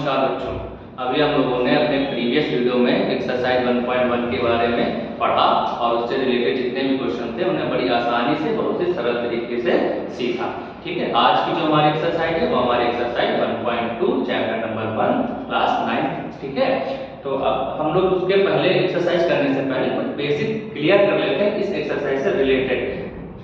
नमस्कार बच्चों, अभी हम लोगों ने अपने प्रीवियस वीडियो में एक्सरसाइज 1.1 के बारे में पढ़ा और उससे रिलेटेड जितने भी क्वेश्चन थे उन्हें बड़ी आसानी से बहुत ही सरल तरीके से सीखा। ठीक है, आज की जो हमारी एक्सरसाइज है वो हमारी एक्सरसाइज 1.2 चैप्टर नंबर 1 क्लास 9। ठीक है, तो अब हम लोग उसके पहले एक्सरसाइज करने से पहले कुछ बेसिक क्लियर कर लेते हैं इस एक्सरसाइज से रिलेटेड।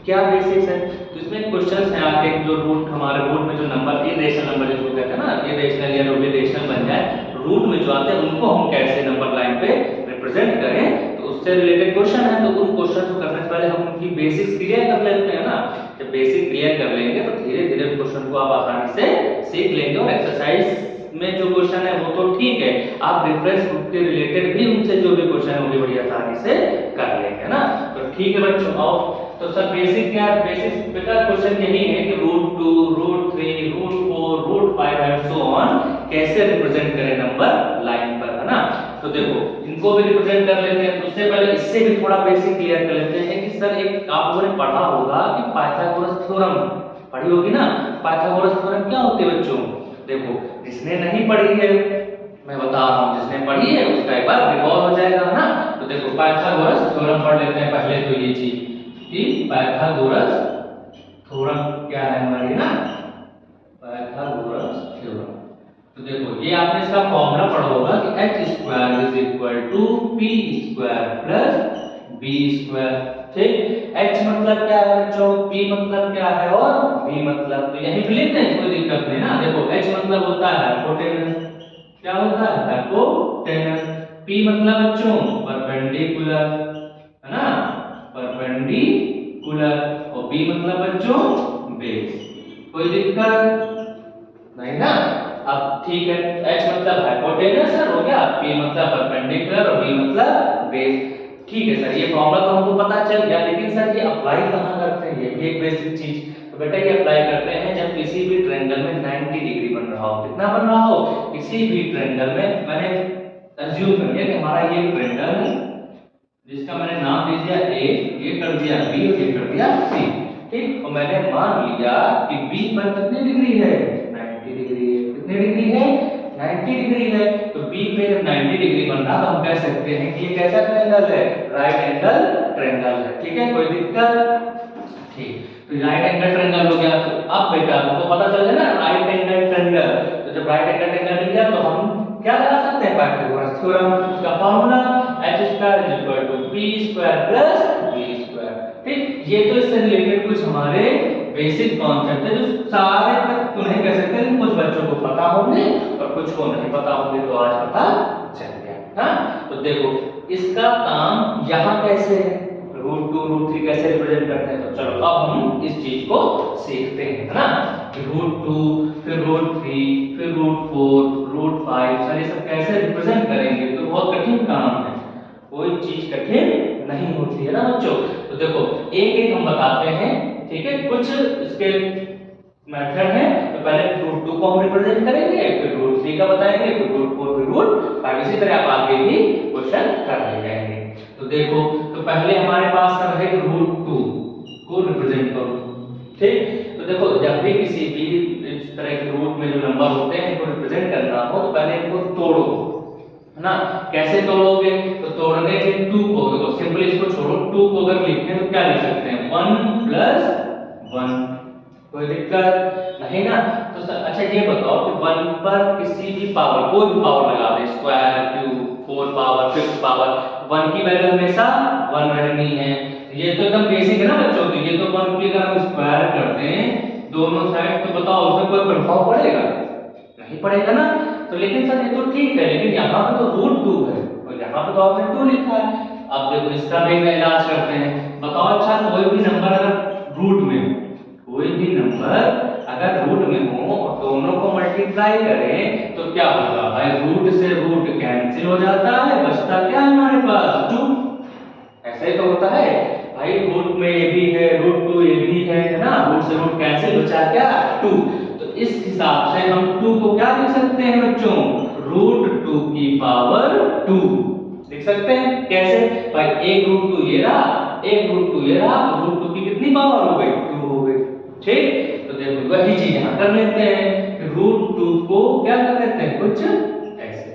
क्या बेसिक्स है, तो इसमें क्वेश्चंस हैं आपके जो रूट, हमारे रूट में जो नंबर इरेशनल नंबर जिसको कहते हैं ना, इरेशनल या रोटेशनल बन जाए, रूट में जो आते हैं उनको हम कैसे नंबर लाइन पे रिप्रेजेंट करें, तो उससे रिलेटेड क्वेश्चन है। तो उन क्वेश्चन को करने से पहले हम उनकी बेसिक्स क्लियर कर लेते हैं ना। जब बेसिक क्लियर कर लेंगे तो धीरे धीरे क्वेश्चन को आप आसानी से सीख लेंगे और एक्सरसाइज में जो क्वेश्चन है वो तो ठीक है, आप रेफरेंस बुक के रिलेटेड भी उनसे जो भी क्वेश्चन है वो भी बड़ी आसानी से कर लेंगे ना। तो ठीक है बच्चों, आओ तो सर बेसिक क्या है, बेसिक बेटा क्वेश्चन यही है कि √2, √3, √4, √5 एंड सो ऑन कैसे रिप्रेजेंट करें नंबर लाइन पर, है ना। तो देखो इनको भी रिप्रेजेंट कर लेते हैं। उससे पहले इससे भी थोड़ा बेसिक क्लियर कर लेते हैं कि सर एक आप लोगों ने पढ़ा होगा कि पाइथागोरस थ्योरम पढ़ी होगी ना। पाइथागोरस थ्योरम क्या होती है बच्चों, देखो जिसने नहीं पढ़ी है मैं बता रहा हूँ, जिसने पढ़ी है उसका एक बार रिकॉल हो जाएगा ना। तो देखो पाइथागोरस थ्योरम पढ़ लेते हैं पहले तो ये चीज कि पाइथागोरस थ्योरम क्या है हमारी ना, पाइथागोरस थ्योरम। तो देखो ये आपने इसका फॉर्मूला पढ़ा होगा कि h² = p² + b²। ठीक, h मतलब क्या है बच्चों, p मतलब क्या है और b मतलब, तो यही भी लिखते हैं, कोई दिक्कत नहीं ना। देखो h मतलब होता है हाइपोटेनस, क्या होता है हाइपोटेनस, p मतलब बच्चों परपेंडिकुलर, है ना, परपेंडिकुलर, और b मतलब बच्चों बेस। कोई दिक्कत नहीं ना। अब ठीक है, h मतलब हाइपोटेनस हो गया, p मतलब परपेंडिकुलर और b मतलब बेस। ठीक है सर, ये फॉर्मूला तो हमको पता चल गया, लेकिन सर ये अप्लाई कहां करते हैं, ये भी एक बेसिक चीज। तो बेटा ये अप्लाई करते हैं जब किसी भी ट्रायंगल में 90 डिग्री बन रहा हो। कितना बन रहा हो, किसी भी ट्रायंगल में, मैंने अज्यूम कर लिया कि हमारा ये ट्रायंगल है जिसका मैंने नाम दे दिया A, ये कर दिया B और ये कर दिया C। ठीक, और मैंने मान लिया कि B पर कितनी डिग्री है, 90 डिग्री है। कितनी डिग्री है, 90 डिग्री है। तो B पे जब 90 डिग्री बन रहा तो हम कह सकते हैं कि ये कैसा ट्रायंगल है, राइट एंगल ट्रायंगल है। ठीक है, कोई दिक्कत, ठीक, तो राइट एंगल ट्रायंगल हो गया। तो अब बेटा आपको पता चल गया ना राइट एंगल ट्रायंगल। तो जब राइट एंगल ट्रायंगल मिल गया तो हम क्या लगा सकते हैं, पाइथागोरस थ्योरम। उसका फॉर्मूला h² = p² + b²। ठीक, ये तो इससे रिलेटेड कुछ हमारे बेसिक कॉन्सेप्ट है जो सारे तक तो नहीं कह सकते, लेकिन कुछ बच्चों को पता होंगे और कुछ को नहीं पता होंगे, तो आज पता चल गया। हाँ, तो देखो इसका काम यहाँ कैसे है, √2, √3 कैसे रिप्रेजेंट करते हैं। तो चलो अब हम इस चीज को सीखते हैं, है ना। √2 फिर √3 फिर √4 √5, सर ये सब कैसे रिप्रेजेंट करेंगे, तो बहुत कठिन काम है, कोई चीज कठिन नहीं होती है ना बच्चों। तो देखो एक एक हम बताते हैं, ठीक है, कुछ इसके मेथड है। तो पहले √2 को हम रिप्रेजेंट करेंगे, फिर √3 का बताएंगे, फिर √4 फिर √5, इसी तरह आप आगे भी क्वेश्चन कर ले जाएंगे। तो देखो तो पहले हमारे पास सब है √2 को रिप्रेजेंट करो। ठीक, तो देखो जब भी किसी भी इस तरह के रूट में जो नंबर होते हैं इनको रिप्रेजेंट करना हो तो पहले इनको तोड़ो, है ना। कैसे तोड़ोगे, तो तोड़ने के 2 को, देखो सिंपली इसको छोड़ो, 2 को अगर लिखते हैं तो क्या लिख सकते हैं, 1 + 1। कोई दिक्कत नहीं ना। तो अच्छा ये बताओ कि 1 पर किसी भी पावर, कोई भी पावर लगा दे, स्क्वायर, क्यूब, 4 पावर, 5 पावर, 1 की वैल्यू हमेशा 1 रहनी है। ये तो एकदम बेसिक है ना बच्चों, तो ये तो 1 की अगर हम स्क्वायर करते हैं दोनों साइड, तो बताओ उसमें कोई प्रभाव पड़ेगा, नहीं पड़ेगा ना। तो लेकिन सर ये तो ठीक है, लेकिन यहाँ पे तो √2 है और यहाँ पे तो आपने 2 लिखा है। अब देखो इसका भी इलाज करते हैं। बताओ अच्छा कोई भी नंबर अगर रूट में, कोई भी नंबर अगर रूट में हो और दोनों को मल्टीप्लाई करें तो क्या होगा भाई, रूट से रूट कैंसिल हो जाता है, बचता क्या है हमारे पास, 2। ऐसे तो होता है भाई, रूट में ये भी है, √2 ये भी है ना, रूट से रूट कैंसिल, बचा क्या 2। तो इस हिसाब से हम 2 को क्या लिख सकते हैं बच्चों, √2 लिख सकते हैं। कैसे भाई, एक √2 ये रहा, एक √2 ये रहा, तो √2 की कितनी पावर हो गई, 2 हो गई। ठीक, तो देखो वही चीज यहाँ कर लेते हैं, √2 को क्या कर देते हैं कुछ ऐसे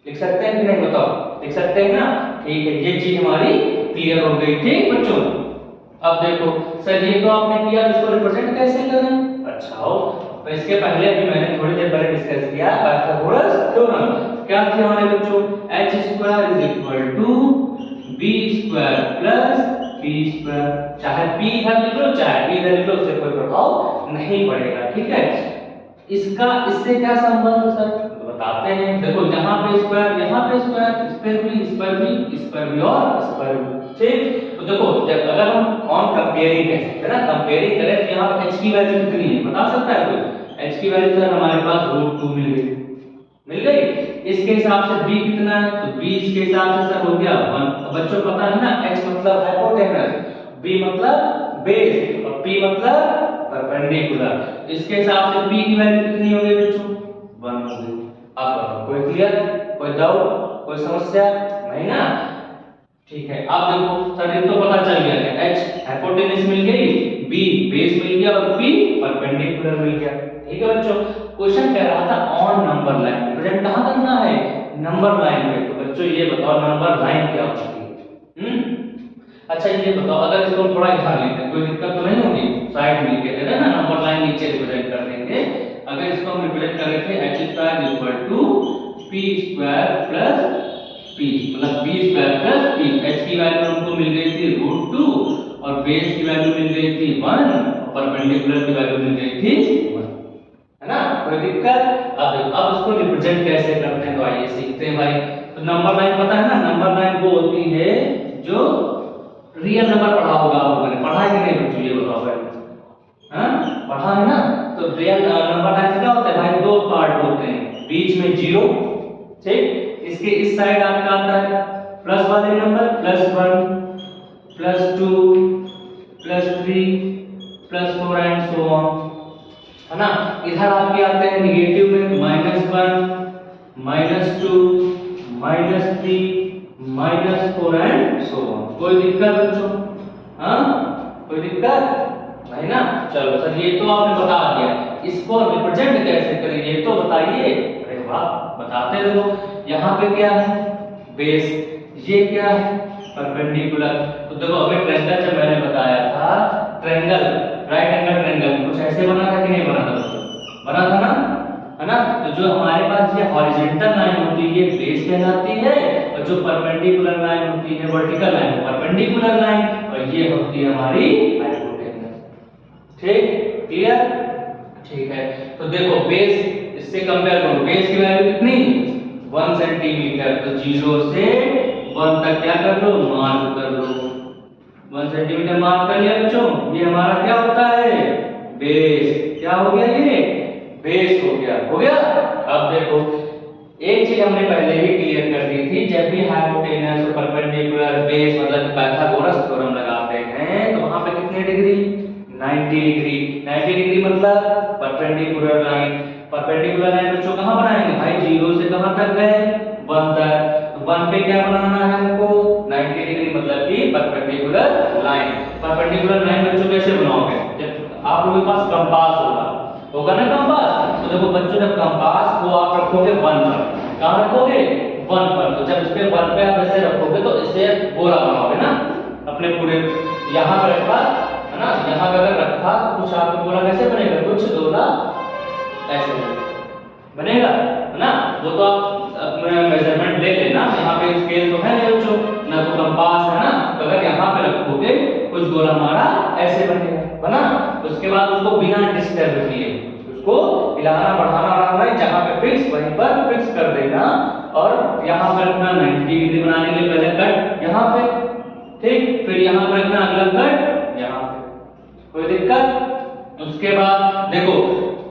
लिख सकते हैं कि नहीं, बताओ लिख सकते हैं ना। ठीक है, ये चीज हमारी क्लियर हो गई। ठीक बच्चों, अब देखो सर ये तो आपने किया, इसको रिप्रेजेंट कैसे करें। अच्छा हो, तो इसके पहले अभी मैंने थोड़ी देर पहले डिस्कस किया पाइथागोरस थ्योरम। क्या थी हमारे बच्चों, h² = b² + p²। चाहे p इधर लिख लो चाहे p इधर लिख लो, उससे कोई प्रभाव नहीं पड़ेगा। ठीक है, इसका इससे क्या संबंध है सर, तो बताते हैं। देखो यहाँ पे स्क्वायर, यहाँ पे स्क्वायर, इस पर भी, इस पर भी, इस पर भी और इस पर भी। ठीक, तो देखो जब अगर हम ऑन कंपेयरिंग कह सकते हैं ना, कंपेयरिंग करें तो यहाँ पे h की वैल्यू कितनी है बता सकता है कोई। h की वैल्यू सर हमारे पास √2 मिल गई। इसके हिसाब से b कितना है, तो b इसके हिसाब से सर हो गया 1। बच्चों पता है ना, h मतलब हाइपोटेनस, b मतलब बेस और p मतलब परपेंडिकुलर। इसके हिसाब से p की वैल्यू कितनी हो गई बच्चों, 1 हो गई। अब बताओ कोई क्लियर, कोई डाउट, कोई समस्या नहीं ना। ठीक है, अब देखो सर ये तो पता चल गया कि h हाइपोटेनस मिल गई, b बेस मिल गया और p परपेंडिकुलर मिल गया। ठीक है बच्चों, क्वेश्चन कह रहा था ऑन नंबर लाइन, प्रेजेंट कहां करना है, नंबर लाइन पे। तो बच्चों ये बताओ नंबर लाइन क्या होती है। अच्छा ये बताओ, अगर इसको थोड़ा इधर लेते हैं कोई दिक्कत तो नहीं होगी, साइड में लिख देते ना, नंबर लाइन नीचे रिप्रेजेंट कर देंगे। अगर इसको हम रिप्रेजेंट कर रहे थे h² = p² + p, मतलब b² + p। h की वैल्यू हमको मिल गई थी √2 और बेस की वैल्यू मिल गई थी 1 और परपेंडिकुलर की वैल्यू मिल गई थी 1, है ना, कोई दिक्कत। अब इसको रिप्रेजेंट कैसे करते हैं, तो आइए सीखते हैं भाई। तो नंबर लाइन पता है ना, नंबर लाइन वो होती है जो रियल नंबर पढ़ा होगा आप लोगों ने, पढ़ा है कि नहीं बच्चों ये बताओ भाई। हाँ पढ़ा है ना। तो रियल नंबर लाइन क्या होता है भाई, दो पार्ट होते हैं, बीच में 0, ठीक, इसके इस साइड आपका आता है प्लस वाले नंबर +1 +2 +3 +4 एंड सो ऑन, है ना। इधर आपके आते हैं निगेटिव में -1 -2 -3 -4 एंड सो ऑन। कोई दिक्कत बच्चों, हाँ कोई दिक्कत नहीं ना। चलो सर ये तो आपने बता दिया, इसको रिप्रेजेंट कैसे करें ये तो बताइए। अरे वाह बताते रहो। यहाँ पे क्या है बेस, ये क्या है परपेंडिकुलर। तो देखो अभी ट्रायंगल जब मैंने बताया था, ट्रायंगल राइट एंगल ट्रायंगल कुछ ऐसे बना था कि नहीं बना था बच्चों, बना था ना, है ना। तो जो हमारे पास ये हॉरिजॉन्टल लाइन होती है बेस कहलाती है, और जो परपेंडिकुलर लाइन होती है वर्टिकल लाइन परपेंडिकुलर लाइन, और ये होती है हमारी हाइपोटेनस। ठीक क्लियर, ठीक है। तो देखो बेस इससे कंपेयर करो, बेस की वैल्यू कितनी 1 सेंटीमीटर, तो 0 से 1 तक क्या कर लो मार्क कर लो, 1 सेंटीमीटर मार्क कर लिया बच्चों। ये हमारा क्या होता है बेस, क्या हो गया ये बेस हो गया, हो गया। अब देखो एक चीज हमने पहले ही क्लियर कर दी थी, जब भी हाइपोटेनस और परपेंडिकुलर बेस मतलब पाइथागोरस थ्योरम लगाते हैं तो वहां पे कितने डिग्री 90 डिग्री। 90 डिग्री मतलब परपेंडिकुलर लाइन, परपेंडिकुलर लाइन बच्चों कहां बनाएंगे भाई, 0 से कहां तक गए 1 तक। तो 1 पे क्या बनाना है हमको 90 डिग्री मतलब कि परपेंडिकुलर लाइन। परपेंडिकुलर लाइन बच्चों कैसे बनाओगे, जब आप लोगों के पास कंपास होगा ना कंपास। तो देखो बच्चों जब कंपास को आप रखोगे 1 पर, कहां रखोगे 1 पर, तो जब इस पे 1 पे आप ऐसे रखोगे तो इसे गोला बनाओगे ना अपने पूरे, यहां पे रखा है ना, यहां पे अगर रखा तो कुछ आपका गोला कैसे बनेगा, कुछ गोला ऐसे बनेगा, है ना। वो तो आप अपना मेजरमेंट ले लेना, यहाँ पे स्केल तो है नहीं बच्चों, ना तो कंपास है ना, तो अगर यहाँ पे रखोगे कुछ गोला हमारा ऐसे बनेगा, बना। उसके बाद उसको बिना डिस्टर्ब किए उसको हिलाना बढ़ाना बढ़ाना, जहाँ पे फिक्स वहीं पर फिक्स कर देना। और यहाँ पर रखना 90 डिग्री बनाने के लिए पहले कट यहाँ पे, ठीक, फिर यहाँ पर रखना अगला कट यहाँ पे, कोई दिक्कत। उसके बाद देखो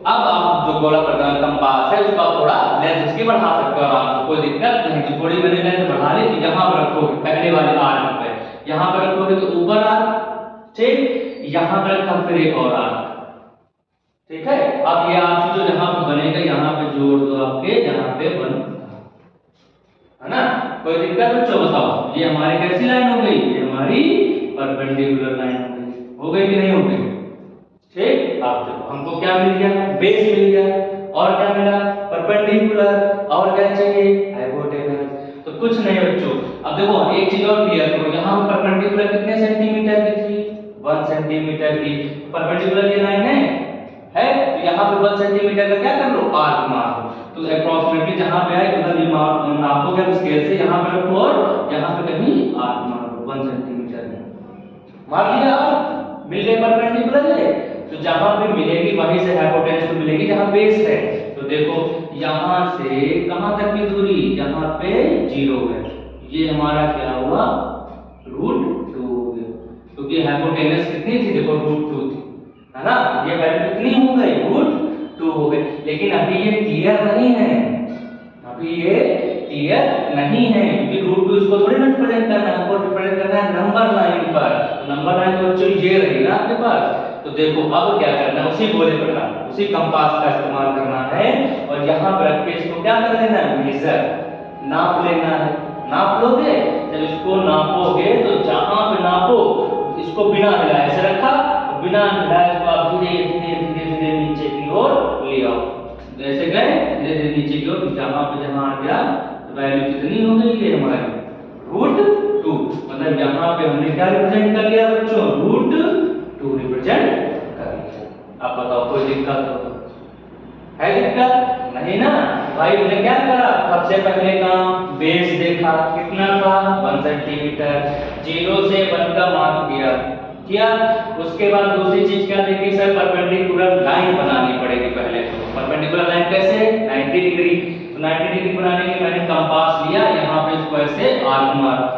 अब आप जो गोला करना कंपास है उसका थोड़ा लेंथ उसकी बढ़ा सकते हो आप, कोई दिक्कत नहीं। तो थोड़ी मैंने लेंथ बढ़ा ली, तो यहाँ पर रखोगे पहले वाले आर्क पे, यहाँ पर रखोगे तो ऊपर आर्क, ठीक, यहाँ पर रखा फिर एक और आर्क, ठीक है। अब ये आर्क जो यहाँ पे बनेगा यहाँ पे जोड़ दो आपके, यहाँ पे बन, है ना, कोई दिक्कत बच्चों बताओ। ये हमारी कैसी लाइन हो गई, ये हमारी परपेंडिकुलर लाइन हो गई कि नहीं हो गई, ठीक। आप देखो हमको क्या मिल गया बेस मिल गया, और क्या मिला, परपेंडिकुलर, और क्या चाहिए, हाइपोटेनस। तो कुछ नहीं बच्चों, अब देखो एक चीज और क्लियर करो, यहाँ परपेंडिकुलर कितने सेंटीमीटर की थी, 1 सेंटीमीटर की। परपेंडिकुलर ये लाइन है तो यहाँ पे 1 सेंटीमीटर का क्या कर लो, आर्क मार दो। तो अप्रोक्सीमेटली जहाँ पे आए उधर ये नापोगे तो स्केल से यहाँ पे रखो और यहाँ पे कहीं आर्क मार दो 1 सेंटीमीटर में। मार दिया आर्क, मिल गए परपेंडिकुलर है। तो जहां पे मिलेगी वहीं से हाइपोटेनस तो मिलेगी जहां बेस है। तो देखो यहां से कहां तक की दूरी, जहां पे 0 है, ये हमारा क्या हुआ, √2 हो गया। क्योंकि हाइपोटेनस कितनी थी, देखो √2 थी, है ना। ये वैल्यू कितनी हो गई, √2 हो गई। लेकिन अभी ये क्लियर नहीं है, अभी ये क्लियर नहीं है, क्योंकि √2 इसको थोड़ी ना रिप्रेजेंट करना है, हमको रिप्रेजेंट करना है नंबर लाइन पर। तो नंबर लाइन तो बच्चों ये रही ना आपके पास। तो देखो अब क्या करना है, उसी गोले पर करना, उसी कंपास का इस्तेमाल करना है और यहाँ पर रख के इसको क्या कर लेना है, मेजर, नाप लेना है। नाप लोगे, जब इसको नापोगे तो जहां पे नापो इसको बिना हिलाए ऐसे रखा, बिना हिलाए इसको आप धीरे धीरे धीरे धीरे नीचे की ओर ले आओ। जैसे गए धीरे धीरे नीचे की ओर, जहां पे जहां आ गया वैल्यू कितनी हो गई, ये हमारी √2। मतलब यहाँ पे हमने क्या रिप्रेजेंट कर लिया बच्चों, √2 रिप्रेजेंट कर लिया। अब बताओ कोई दिक्कत हो है, दिक्कत नहीं ना भाई। हमने क्या करा, सबसे पहले काम बेस देखा, कितना था 1 सेंटीमीटर, 0 से 1 का मार्क किया। उसके बाद दूसरी चीज क्या देखी सर, परपेंडिकुलर लाइन बनानी पड़ेगी पहले। तो परपेंडिकुलर लाइन कैसे, 90 डिग्री। तो 90 डिग्री बनाने के लिए मैंने कंपास लिया, यहाँ पे इसको ऐसे आर्क मारा।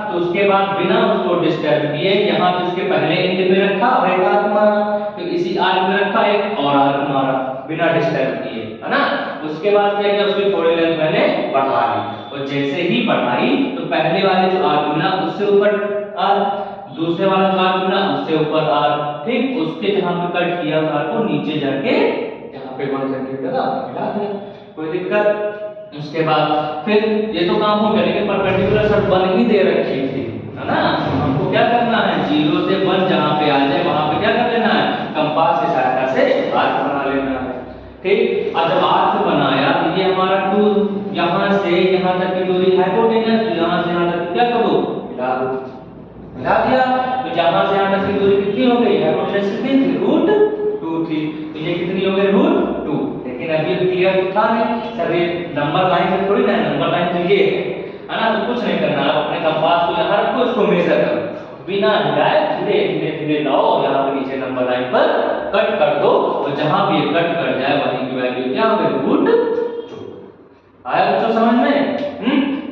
तो उसके बाद बिना उसको डिस्टर्ब किए यहाँ पे इसके पहले एंड में रखा और एक आर्क मारा, फिर इसी आर्क में रखा एक और आर्क मारा बिना डिस्टर्ब किए, है ना। उसके बाद क्या किया, उसकी थोड़ी लेंथ मैंने बढ़ा ली और जैसे ही बढ़ाई तो पहले वाले जो आर्क बना उससे ऊपर आर्क, दूसरे वाला जो आर्क बना उससे ऊपर आर्क, ठीक। उसके जहां पे कट किया आर्क को नीचे जाके यहाँ पे 1 सेंटीमीटर का मिला दिया, कोई दिक्कत। उसके बाद फिर ये तो काम हो गया, लेकिन परपेंडिकुलर सर 1 ही दे रखी थी, है ना। हमको क्या करना है, 0 से 1 जहां पे आ जाए वहां पे क्या कर लेना है, कंपास की सहायता से आर्क बना लेना है, ठीक। और जब आर्क बनाया तो ये हमारा 2 यहां से यहां तक की दूरी हाइपोटेनस, यहां से यहां तक क्या करो, मिला दिया। तो जहां से यहां तक की दूरी कितनी हो गई, हाइपोटेनस कितनी थी, √2 थी। तो ये कितनी हो गई, √2। लेकिन अभी क्लियर तो था नहीं सर, ये नंबर लाइन से थोड़ी ना, नंबर लाइन तो ये है ना। तो कुछ नहीं करना, आप अपने कंपास को यहाँ रखो, इसको मेजर करो, बिना हिलाए धीरे धीरे धीरे लाओ और यहाँ पे नीचे नंबर लाइन पर कट कर दो। और जहां भी ये कट कर जाए वहीं की वैल्यू क्या हो गई, √2। आया बच्चों समझ में,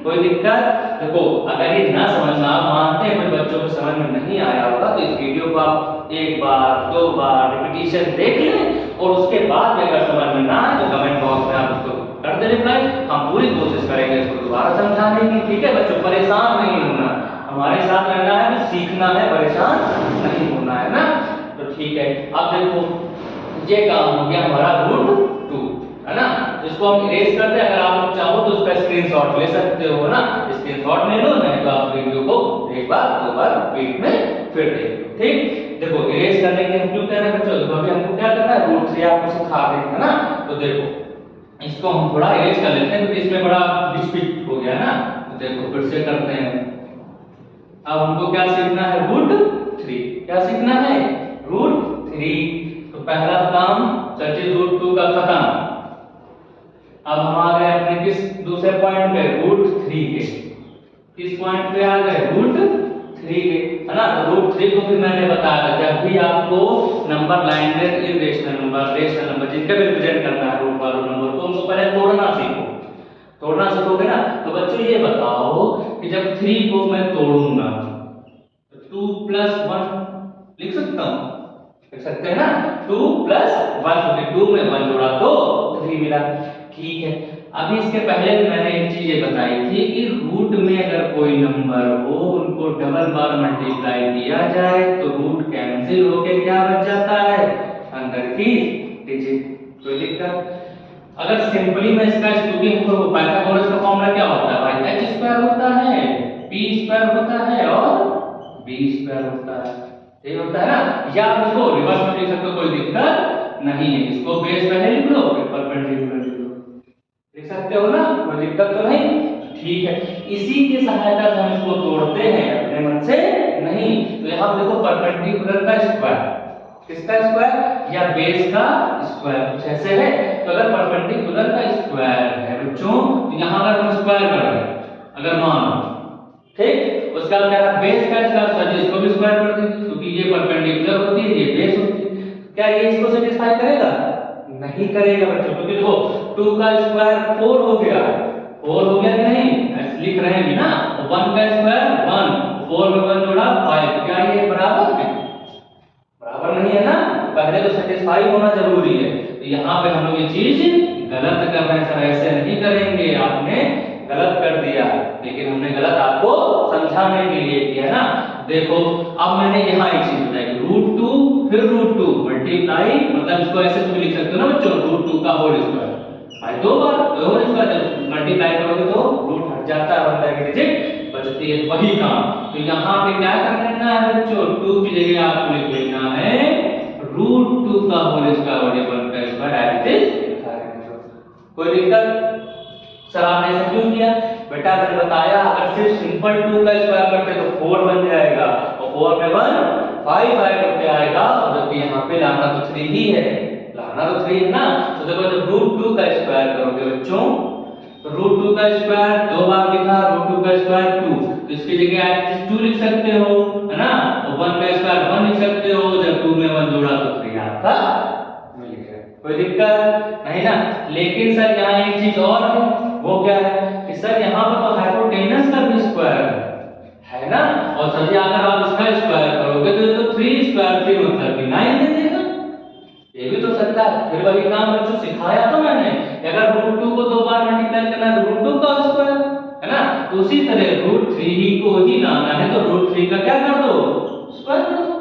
कोई दिक्कत। देखो अगर ये ना समझना, आप मानते हैं कुछ बच्चों को समझ में नहीं आया होगा, तो इस वीडियो को आप 1 बार 2 बार रिपीटिशन देख लें और उसके बाद अगर समझ में ना आए तो कमेंट बॉक्स में आप उसको कर दे रिप्लाई। हम पूरी कोशिश करेंगे इसको दोबारा समझाने की, ठीक है बच्चों। परेशान नहीं होना, हमारे साथ रहना है तो सीखना है, परेशान नहीं होना है ना। तो ठीक है, अब देखो ये काम हो गया हमारा √2, है ना। इसको हम इरेज करते हैं, अगर आप चाहो तो उसका स्क्रीनशॉट ले सकते हो ना, स्क्रीनशॉट ले लो, नहीं तो आप वीडियो को 1 बार 2 बार रिपीट में फिर देख लो, ठीक। देखो इरेज करने के हम क्यों कह रहे हैं बच्चों, देखो अभी हमको क्या करना है, √3 आपको सिखा दें, है ना। तो देखो इसको हम थोड़ा इरेज कर लेते हैं क्योंकि इसमें बड़ा डिस्प्यूट हो गया ना। तो देखो फिर से करते हैं। अब हमको क्या सीखना है, √3, क्या सीखना है, √3। तो पहला काम चलिए √2 का खत्म। अब हम आ गए अपने किस दूसरे पॉइंट पे, √3 के। किस पॉइंट पे आ गए, √3 के, है ना। तो √3 को भी मैंने बताया था, जब भी आपको नंबर लाइन में इरेशनल नंबर, रेशनल नंबर जिनका भी रिप्रेजेंट करना है रूट वाले नंबर को, उनको पहले तोड़ना सीखो। तोड़ना सीखोगे ना तो बच्चों ये बताओ कि जब 3 को मैं तोड़ूंगा तो 2 + 1 लिख सकता हूं, लिख सकते हैं ना। 2 + 1, 2 में 1 जोड़ा तो 3 मिला, ठीक है। अभी इसके पहले मैंने एक चीज ये बताई थी कि रूट में अगर कोई नंबर हो उनको डबल बार मल्टीप्लाई किया जाए तो रूट कैंसिल होके क्या बच जाता है, अंदर की डिजिट, कोई दिक्कत। अगर सिंपली मैं इसका क्योंकि हमको पाइथागोरस का फॉर्मूला क्या होता है भाई, h² होता है, p² होता है और b² होता है, ये होता है ना। या आप इसको रिवर्स में लिख सकते हो, कोई दिक्कत नहीं है, इसको बेस पहले लिख लो फिर परपेंडिकुलर लिख लो, लिख सकते हो ना, कोई दिक्कत तो नहीं। ठीक है, इसी की सहायता से हम इसको तोड़ते हैं, अपने मन से नहीं। तो यहाँ देखो परपेंडिकुलर का स्क्वायर, किसका स्क्वायर या बेस का स्क्वायर कुछ ऐसे है। तो अगर परपेंडिकुलर का स्क्वायर है बच्चों, तो यहाँ अगर हम स्क्वायर कर रहे हैं, अगर मान ठीक, उसका क्या है बेस का स्क्वायर, इसको भी स्क्वायर कर देंगे क्योंकि ये परपेंडिकुलर होती है, ये बेस होती है। क्या ये इसको सेटिस्फाई करेगा? नहीं करेगा बच्चों, क्योंकि देखो 2 का स्क्वायर 4 हो गया, 4 हो गया कि नहीं, ऐसे लिख रहे हैं भी ना, 1 का स्क्वायर 1, 4 में 1 जोड़ा 5, क्या ये बराबर है? बराबर नहीं है ना, पहले तो सेटिस्फाई होना जरूरी है। तो यहाँ पे हम लोग ये चीज गलत कर रहे हैं सर, ऐसे नहीं करेंगे, आपने गलत कर दिया, लेकिन हमने गलत आपको समझाने के लिए किया ना। देखो अब मैंने यहाँ एक चीज बताई, √2 फिर √2 मल्टीप्लाई, मतलब इसको ऐसे भी लिख सकते हो ना बच्चों, √2 का होल स्क्वायर भाई 2 बार होल स्क्वायर, जब मल्टीप्लाई करोगे तो रूट हट जाता है, बनता है डिजिट बचती है, वही काम। तो यहाँ पे क्या कर लेना है बच्चों, 2 की जगह आपको लिख लेना है √2 का होल स्क्वायर और 1 का स्क्वायर एज इट इज। कोई दिक्कत? सर आपने ऐसा क्यों किया? बेटा मैंने बताया अगर सिर्फ सिंपल 2 का स्क्वायर करते तो 4 बन जाएगा, और 4 में 1 5 5 करके आएगा, और जबकि यहाँ पे लाना तो 3 ही है, लाना तो 3 है ना। तो देखो जब √2 का स्क्वायर करोगे बच्चों, तो √2 का स्क्वायर 2 बार लिखा, √2 का स्क्वायर 2, तो इसकी जगह आप 2 लिख सकते हो, है ना, और 1 का स्क्वायर 1 लिख सकते हो, जब 2 में 1 जोड़ा तो 3 आपका मिल गया, कोई दिक्कत नहीं ना। लेकिन सर यहाँ एक चीज और है, वो क्या है कि सर यहाँ पर तो हाइपोटेनस का भी स्क्वायर है ना, और सर जी अगर आप इसका स्क्वायर करोगे तो 3 स्क्वायर 3 मतलब कि 9 दे देगा, ये भी तो सकता है। फिर वही काम बच्चों सिखाया तो मैंने, अगर √2 को 2 बार मल्टीप्लाई करना है तो √2 का स्क्वायर, है ना, तो उसी तरह √3 ही को ही लाना है तो √3 का क्या कर दो, स्क्वायर कर दो,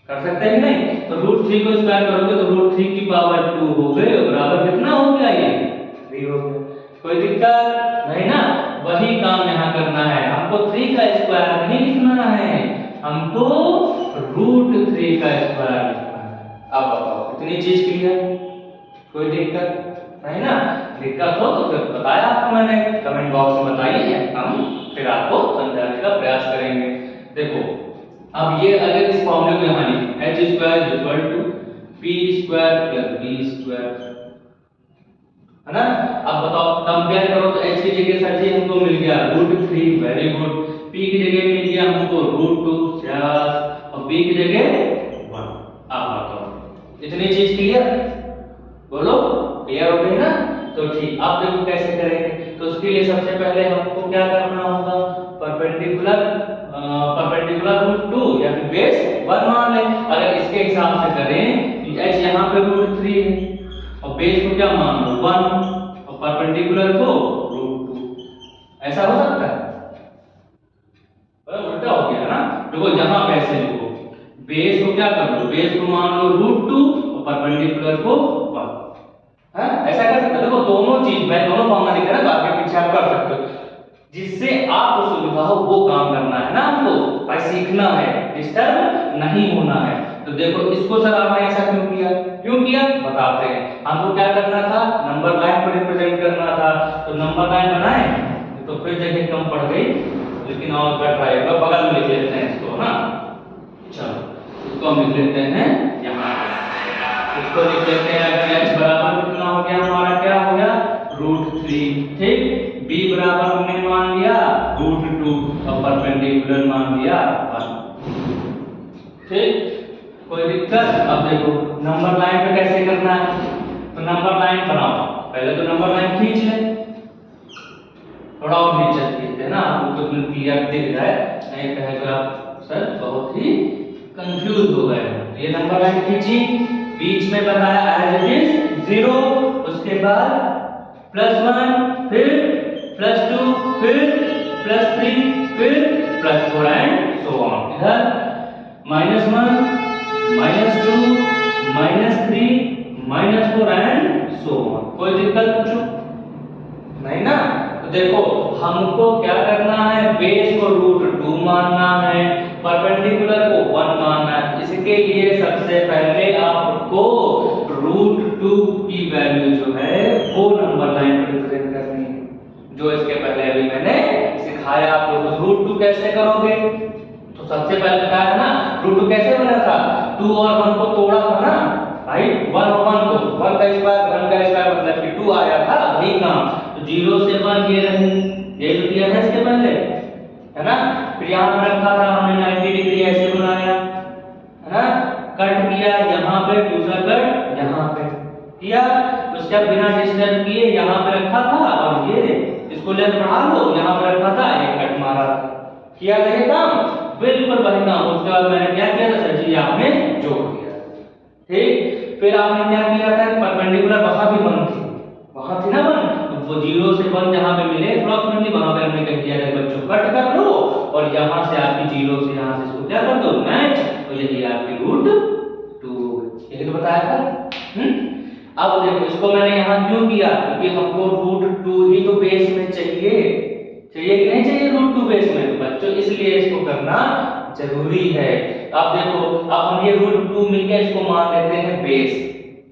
कर सकते हैं कि नहीं। तो √3 को स्क्वायर करोगे तो √3 की पावर 2 हो गए, बराबर कितना हो गया, ये 3 हो गया, कोई दिक्कत नहीं ना। वही काम यहाँ करना है, हमको 3 का स्क्वायर नहीं लिखना है, हमको √3 का स्क्वायर लिखना है। अब बताओ इतनी चीज क्लियर, कोई दिक्कत नहीं ना। दिक्कत हो तो फिर बताया आपको मैंने, कमेंट बॉक्स में बताइए, हम फिर आपको समझाने का प्रयास करेंगे। देखो अब ये अगर इस फॉर्मूले को यहाँ लिखें, h² = p² + b², है ना। अब बताओ कंपेयर करो तो h की जगह सर जी हमको मिल गया √3, वेरी गुड, p की जगह मिल गया हमको √2 और b की जगह 1। अब बताओ इतनी चीज क्लियर, बोलो क्लियर हो गई ना। तो ठीक, अब देखो कैसे करेंगे। तो उसके लिए सबसे पहले हमको क्या करना होगा, परपेंडिकुलर √2 या फिर बेस 1 मान ले। अगर इसके हिसाब से करें कि h यहाँ पे √3 है और बेस को क्या मान लो 1 और परपेंडिकुलर को √2, ऐसा हो सकता है? उल्टा हो गया ना। देखो जहां वैसे लिखो, बेस को क्या कर लो, बेस को मान लो √2 और परपेंडिकुलर को 1, है ऐसा कर सकते हो। देखो दोनों चीज मैं दोनों फॉर्मूला लिख रहा है, आगे पीछे आप कर सकते हो, जिससे आपको सुविधा हो वो काम करना है ना, हमको भाई सीखना है, डिस्टर्ब नहीं होना है। तो देखो इसको सर आपने ऐसा क्यों किया बताते हैं। हमको क्या करना था, नंबर लाइन को रिप्रेजेंट करना था, तो नंबर लाइन बनाए तो फिर जगह कम पड़ गई, लेकिन और बेटर आएगा, बगल में लिख लेते हैं इसको ना। चलो इसको हम लिख लेते हैं यहाँ, इसको लिख लेते हैं अगर h बराबर कितना हो गया हमारा, क्या हो गया √3, ठीक। b बराबर हमने मान लिया √2 और परपेंडिकुलर मान लिया 1, ठीक, कोई दिक्कत। अब देखो नंबर लाइन पे कैसे करना है, तो नंबर लाइन बनाओ, पहले तो नंबर लाइन खींच ले, थोड़ा और नीचे खींचते ना, आपको तो क्लियर दिख जाए, नहीं कहेगा सर बहुत ही कंफ्यूज हो गए। ये नंबर लाइन खींची, बीच में बताया एज इट इज 0, उसके बाद +1, फिर +2, फिर +3, फिर +4 एंड सो ऑन। इधर -1, -2, -3, -4 एंड सो ऑन। कोई दिक्कत बच्चों नहीं ना। तो देखो हमको क्या करना है, बेस को √2 मानना है, परपेंडिकुलर को 1 मानना है। इसके लिए सबसे पहले आपको वैल्यू जो है वो नंबर लाइन पर रिप्रेजेंट करनी है, जो इसके पहले अभी मैंने सिखाया आपको। तो रूट 2 कैसे करोगे? तो सबसे पहले बताया ना रूट 2 कैसे बना था, 2 और 1 को तोड़ा था ना भाई, 1 और 1 को, 1 का स्क्वायर मतलब कि 2 आया था, वही काम। तो 0 से 1 ये रहे, ये जो दिया था इसके पहले, है ना। फिर यहाँ पर रखा था हमने 90 डिग्री ऐसे बनाया, है ना, कट किया यहाँ पे, दूसरा कट यहाँ पे किया, उसके बिना डिस्टर्ब किए यहाँ पे रखा था, और ये इसको लेंथ बढ़ा लो, यहाँ पे रखा था, एक कट मारा, किया था ये काम, बिल्कुल वही काम। उसके बाद मैंने क्या किया था सर जी, आपने जोड़ दिया, ठीक। फिर आपने क्या किया था, परपेंडिकुलर वहां भी 1 थी, वहां थी ना 1, तो वो 0 से 1 जहां पे मिले अप्रॉक्सीमेटली वहां पे हमने कह दिया था बच्चों कट कर लो, और यहां से आपकी 0 से यहां से इसको क्या कर दो मैच, तो यही आपकी रूट 2, यही तो बताया था। अब देखो इसको मैंने यहाँ क्यों किया, क्योंकि हमको रूट 2 ही तो बेस में चाहिए, चाहिए कि नहीं चाहिए रूट 2 बेस में, तो बच्चों इसलिए इसको करना जरूरी है। अब देखो, अब हम ये रूट 2 मिलके इसको मान लेते हैं बेस,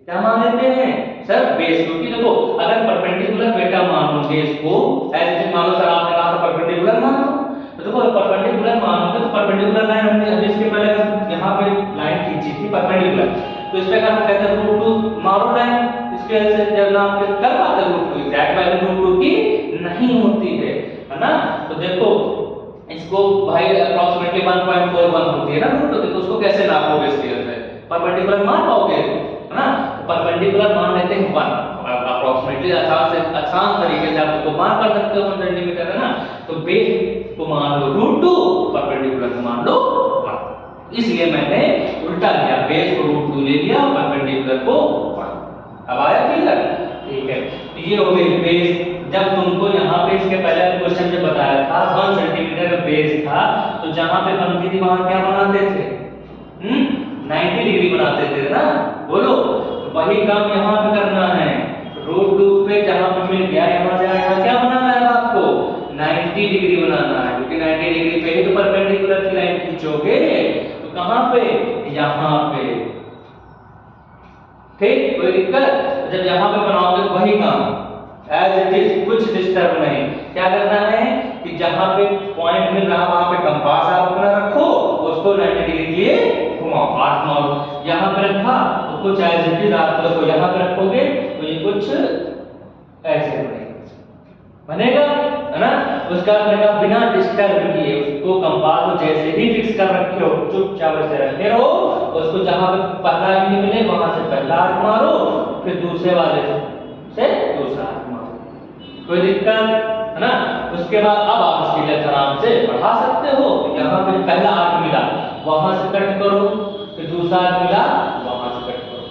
क्या मान लेते हैं सर, बेस, क्योंकि देखो अगर परपेंडिकुलर बेटा मानोगे इसको, ऐसे मान लो सर आपने कहा था परपेंडिकुलर मान लो, तो देखो परपेंडिकुलर मानोगे तो परपेंडिकुलर लाइन हमने अभी इसके पहले यहाँ पे लाइन खींची थी परपेंडिकुलर, तो इस पे अगर हम कहते हैं रूट 2 मारो लाइन, इसके वजह से जब नाम कर पाते रूट 2 एग्जैक्ट वैल्यू रूट 2 की नहीं होती है ना। तो देखो इसको भाई अप्रॉक्सीमेटली 1.41 होती है ना रूट 2, तो उसको कैसे नापोगे स्केल से, परपेंडिकुलर मान पाओगे, है ना। परपेंडिकुलर मान लेते हैं 1, अप्रॉक्सीमेटली आसान तरीके से आप उसको मान कर सकते हो 1 सेंटीमीटर, है ना। तो बेस को मान लो रूट 2, परपेंडिकुलर को मान लो 1, इसलिए मैंने उल्टा लिया, बेस को रूट 2 ले लिया और परपेंडिकुलर को 1। अब आया क्लियर, ठीक है। तो ये हो गई बेस। जब तुमको यहाँ पे इसके पहले क्वेश्चन में बताया था 1 सेंटीमीटर का बेस था, तो जहां पे बनती थी वहां क्या बनाते थे, 90 डिग्री बनाते थे ना, बोलो। तो वही काम यहाँ पे करना है, रूट 2 पे जहां पे मिल गया यहाँ से यहाँ क्या बनाना है आपको, 90 डिग्री बनाना है, क्योंकि 90 डिग्री पे ही तो परपेंडिकुलर की लाइन खींचोगे, तो कहां पे, यहाँ पे, ठीक। कोई दिक्कत, जब यहाँ पे बनाओगे तो वही काम एज इट इज, कुछ डिस्टर्ब नहीं। क्या करना है कि जहां पे पॉइंट मिल रहा वहां पे कंपास आप अपना रखो, उसको 90 डिग्री के लिए घुमाओ, हाथ मारो, यहाँ पे रखा तो कुछ एज इट इज आप देखो यहाँ पे रखोगे तो ये कुछ ऐसे बनेगा, है ना। उसका मैंने बिना डिस्टर्ब किए उसको कंपास को जैसे ही फिक्स कर रखे हो, चुपचाप ऐसे रखे रहो, उसको जहां पे पहला नहीं मिले वहां से पहला हाथ मारो, फिर दूसरे वाले से दूसरा हाथ मारो, कोई दिक्कत, है ना। उसके बाद अब आप इसकी लेंथ आराम से बढ़ा सकते हो, यहाँ पे पहला आर्क मिला वहां से कट करो, फिर दूसरा आर्क मिला वहां से कट करो,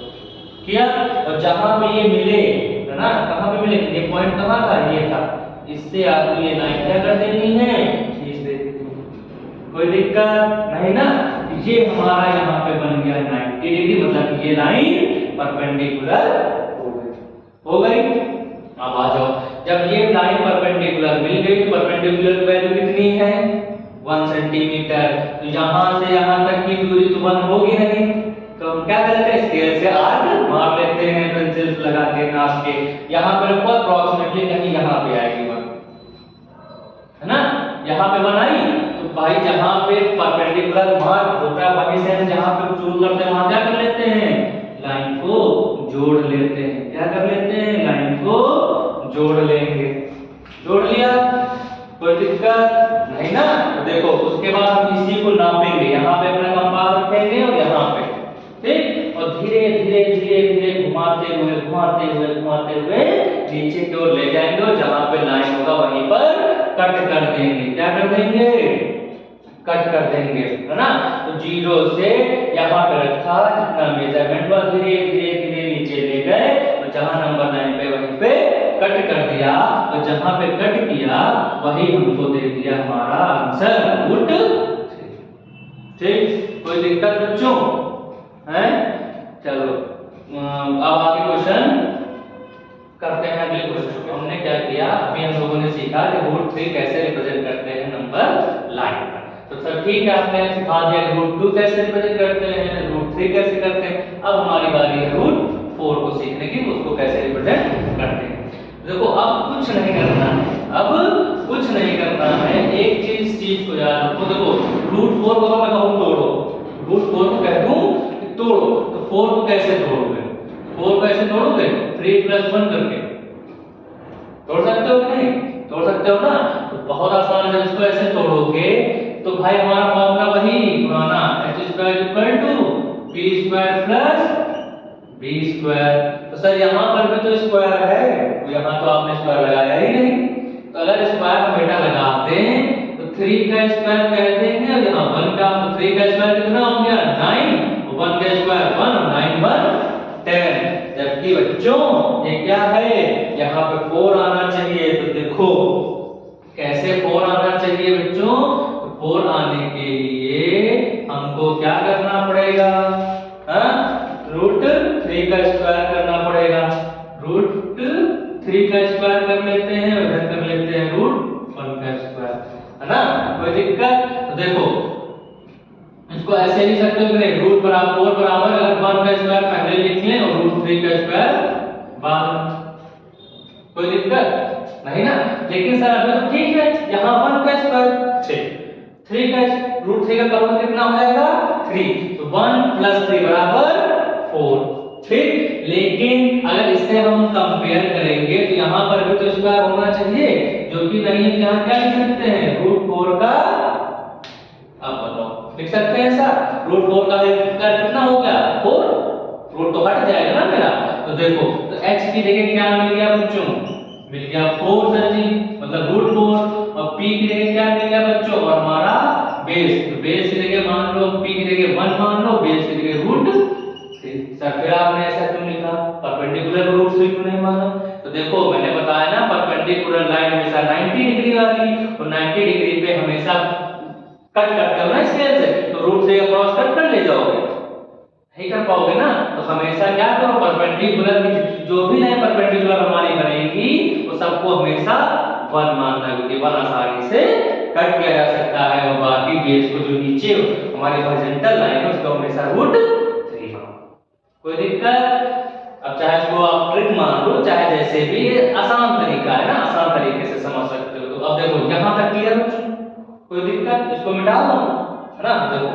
किया। और जहां पे ये मिले, है ना, कहां पे मिले, ये पॉइंट कहां था, ये था, इससे आपको ये लाइन क्या कर देनी है, खींच देनी है, कोई दिक्कत नहीं ना। ये हमारा यहाँ पे बन गया 90 डिग्री, मतलब ये लाइन परपेंडिकुलर हो गई। अब आ जाओ, जब ये लाइन परपेंडिकुलर मिल गई तो परपेंडिकुलर वैल्यू कितनी है, 1 सेंटीमीटर, तो यहाँ से यहाँ तक की दूरी तो 1 होगी नहीं, तो हम क्या करते हैं स्केल से आर्क मार लेते हैं, पेंसिल लगा के नाप के, यहाँ पे रखो अप्रॉक्सीमेटली कहीं यहाँ पे आएगी 1, है ना। यहाँ पे बनाई तो भाई जहाँ पे परपेंडिकुलर मार्क होता है वहीं से जहाँ पे चूज करते हैं वहां क्या कर लेते हैं, लाइन को जोड़ लेते हैं, क्या कर लेते हैं, लाइन को जोड़ लेंगे, जोड़ लिया, कोई दिक्कत नहीं ना। तो देखो उसके बाद हम इसी को नापेंगे, यहाँ पे अपना कंपास रखेंगे और यहाँ पे, ठीक, और धीरे धीरे धीरे धीरे घुमाते हुए घुमाते हुए घुमाते हुए नीचे की ओर ले जाएंगे, और जहां पे लाइन होगा वहीं पर कट कर देंगे, क्या कर देंगे, कट कर देंगे, है ना। तो 0 से यहाँ पे रखा, जितना मेजरमेंट हुआ धीरे धीरे धीरे नीचे ले गए, और जहां नंबर 9 पे वहीं पे कट कर दिया, और जहां पे कट किया वही हमको दे दिया हमारा आंसर रूट 3, ठीक। कोई दिक्कत बच्चों है, चलो अब आगे क्वेश्चन करते हैं। अगले क्वेश्चन हमने क्या किया, अभी हम लोगों ने सीखा कि रूट 3 कैसे रिप्रेजेंट करते हैं नंबर लाइन पर। तो सर ठीक है, आपने सिखा दिया रूट 2 कैसे रिप्रेजेंट करते हैं, रूट 3 कैसे करते हैं। अब हमारी बारी है रूट 4 को सीखने की, उसको कैसे कुछ नहीं करना है, अब कुछ नहीं करना है। एक चीज को याद रखो, देखो √4 को मैं कहूँ तोड़ो, √4 को कह दूं कि तोड़ो, तो 4 को कैसे तोड़ोगे? 4 को ऐसे तोड़ोगे 3 + 1 करके तोड़ सकते हो कि नहीं? तोड़ सकते हो ना? तो बहुत आसान है, इसको ऐसे तोड़ोगे तो भाई हमारा फॉर्मूला वही पुराना h² = p² + b²। तो सर यहाँ पर भी तो स्क्वायर है, तो यहाँ तो आपने स्क्वायर लगाया ही नहीं। तो अगर स्क्वायर हम बेटा लगाते हैं तो 3 का स्क्वायर कह देंगे और यहाँ 1 का, तो 3 का स्क्वायर कितना हो गया 9, 1 का स्क्वायर 1 और 9 1 10। जबकि बच्चों ये क्या है, यहाँ पे 4 आना चाहिए। तो देखो कैसे 4 आना चाहिए बच्चों, तो 4 आने के लिए हमको क्या करना पड़ेगा, √3 का स्क्वायर करना पड़ेगा। √3 का स्क्वायर कर लेते हैं, इधर कर लेते हैं √1 का स्क्वायर, है ना? कोई दिक्कत? तो देखो इसको ऐसे लिख सकते हो कि नहीं, √4 बराबर अगर 1 का स्क्वायर पहले लिख लें और √3 का स्क्वायर बाद में, कोई दिक्कत नहीं ना? लेकिन सर अभी तो ठीक है, यहाँ 1 का स्क्वायर 3 का √3 का करोगे कितना हो जाएगा 3, तो 1 + 3 = 4, ठीक। लेकिन अगर इससे हम कंपेयर करेंगे तो यहाँ पर भी तो स्क्वायर होना चाहिए, जो कि नहीं है। यहाँ क्या लिख सकते हैं, √4 का, अब बताओ लिख सकते हैं ऐसा, √4 का स्क्वायर कितना हो गया 4, रूट तो हट जाएगा ना मेरा। तो देखो तो h की जगह क्या मिल गया बच्चों, मिल गया 4 सर जी, मतलब √4, और p की जगह क्या मिल गया बच्चों, और हमारा बेस, तो बेस की जगह मान लो, p की जगह 1 मान लो, बेस की जगह √3। सर फिर आपने ऐसा क्यों लिखा, परपेंडिकुलर √3 क्यों नहीं माना? तो देखो मैंने बताया ना, परपेंडिकुलर लाइन हमेशा 90 डिग्री वाली, और 90 डिग्री पे हमेशा कट करते हो ना स्केल से, तो √3 का क्रॉस कट कर ले जाओगे, नहीं कर पाओगे ना। तो हमेशा क्या करो, परपेंडिकुलर की जो भी लाइन परपेंडिकुलर हमारी बनेगी वो सबको हमेशा 1 मानना, क्योंकि 1 आसानी से कट किया जा सकता है, और बाकी बेस को जो नीचे हमारी हॉरिजॉन्टल लाइन है उसको हमेशा √3 मानो। कोई दिक्कत? अब चाहे इसको आप ट्रिक मान लो, चाहे जैसे भी, ये आसान तरीका है ना, आसान तरीके से समझ सकते हो। तो अब देखो यहाँ तक क्लियर बच्चों, कोई दिक्कत? इसको मिटा दो, है ना? देखो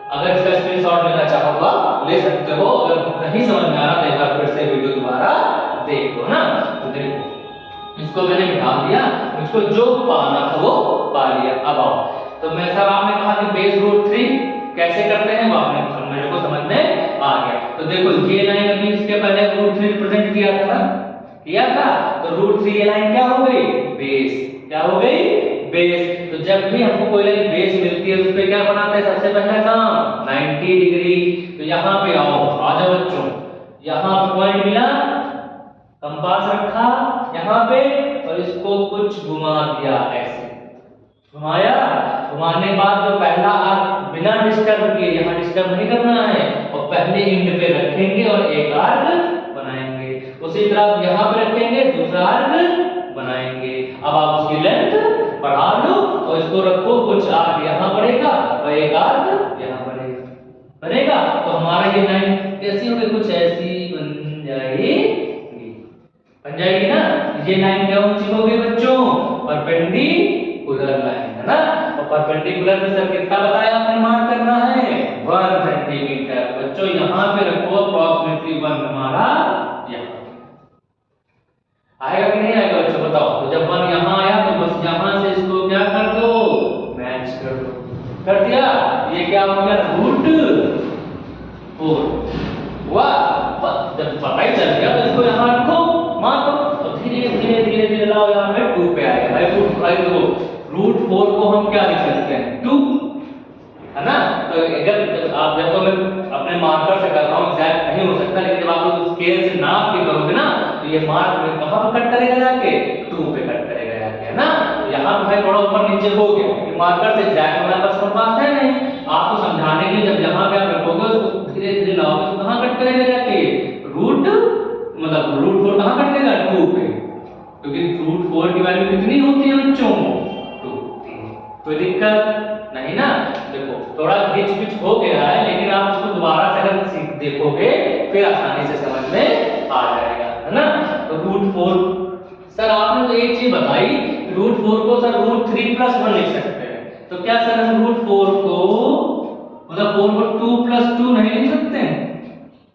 अगर इसका स्क्रीनशॉट लेना चाहो तो आप ले सकते हो, अगर नहीं समझ में आ रहा तो एक बार फिर से वीडियो दोबारा देख लो ना। तो देखो इसको मैंने मिटा दिया, इसको जो पाना था वो पा लिया। अब आओ, तो मैं सर आपने कहा कि बेस √3 कैसे करते हैं वो आपने मेरे को समझ में आ गया। तो देखो ये लाइन अभी इसके पहले √3 रिप्रेजेंट किया था ना, किया था, तो √3 ये लाइन क्या हो गई, बेस, क्या हो गई, बेस। तो जब भी हमको कोई लाइन बेस मिलती है तो उस पे क्या बनाते हैं, सबसे पहला काम 90 डिग्री। तो यहाँ पे आओ, आ जाओ बच्चों, यहाँ पे पॉइंट मिला, कंपास रखा यहाँ पे, और इसको कुछ घुमा दिया, ऐसे घुमाया, घुमाने के बाद जो पहला आर्क बिना डिस्टर्ब किए, यहाँ डिस्टर्ब नहीं करना है, और पहले एंड पे रखेंगे और एक आर्क बनाएंगे। उसी तरह यहाँ पे रखेंगे, दूसरा आर्क बनाएंगे। अब आप उसकी लेंथ बढ़ा लो और इसको रखो, कुछ आर्क यहाँ बढ़ेगा और एक आर्क यहाँ बढ़ेगा, बनेगा। तो हमारा ये लाइन कैसी होगी, कुछ ऐसी बन जाएगी, बन जाएगी ना। ये लाइन कौन सी होगी बच्चों, परपेंडिकुलर लाइन, है ना। और परपेंडिकुलर में सर कितना बताया आपने मार्क करना है, 1 सेंटीमीटर। बच्चों यहाँ पे रखो अप्रॉक्सीमेटली 1, हमारा यहाँ आएगा कि नहीं आएगा बच्चों, बताओ। तो जब 1 यहाँ आया तो बस यहाँ से इसको क्या कर दो, मैच कर दो, कर दिया। ये क्या हो गया, √4 हुआ। जब पता ही चल गया तो इसको यहाँ रखो, मान लो, तो धीरे धीरे धीरे धीरे लाओ, यहाँ पे 2 पे आएगा भाई। √4 को हम क्या लिख सकते हैं, 2, है ना। तो अगर आप देखो, मैं अपने मार्कर से कर रहा हूँ, एग्जैक्ट नहीं हो सकता, लेकिन जब आप लोग स्केल से नाप के करोगे ना तो ये मार्क में कहाँ पे कट करेगा, जाके 2 पे कट करेगा जाके, है ना। तो यहाँ पे भाई थोड़ा ऊपर नीचे हो गया, ये मार्कर से एग्जैक्ट हमारे पास कंपास है नहीं। आपको समझाने के लिए जब यहाँ पे आप रखोगे उसको धीरे धीरे लाओगे तो कहाँ कट करेगा जाके, √4 कहाँ कट करेगा, 2 पे, क्योंकि √4 की वैल्यू कितनी होती है बच्चों, 2। कोई दिक्कत नहीं ना। देखो थोड़ा घिच पिच हो गया है, लेकिन आप इसको दोबारा से अगर देखोगे फिर आसानी से समझ में आ जाएगा, है ना। तो √4 सर आपने तो एक बताई रूट 4 को सर रूट 3 प्लस 1 लिख सकते हैं, तो क्या सर हम रूट 4 को मतलब 4 को 2 प्लस 2 नहीं लिख सकते हैं?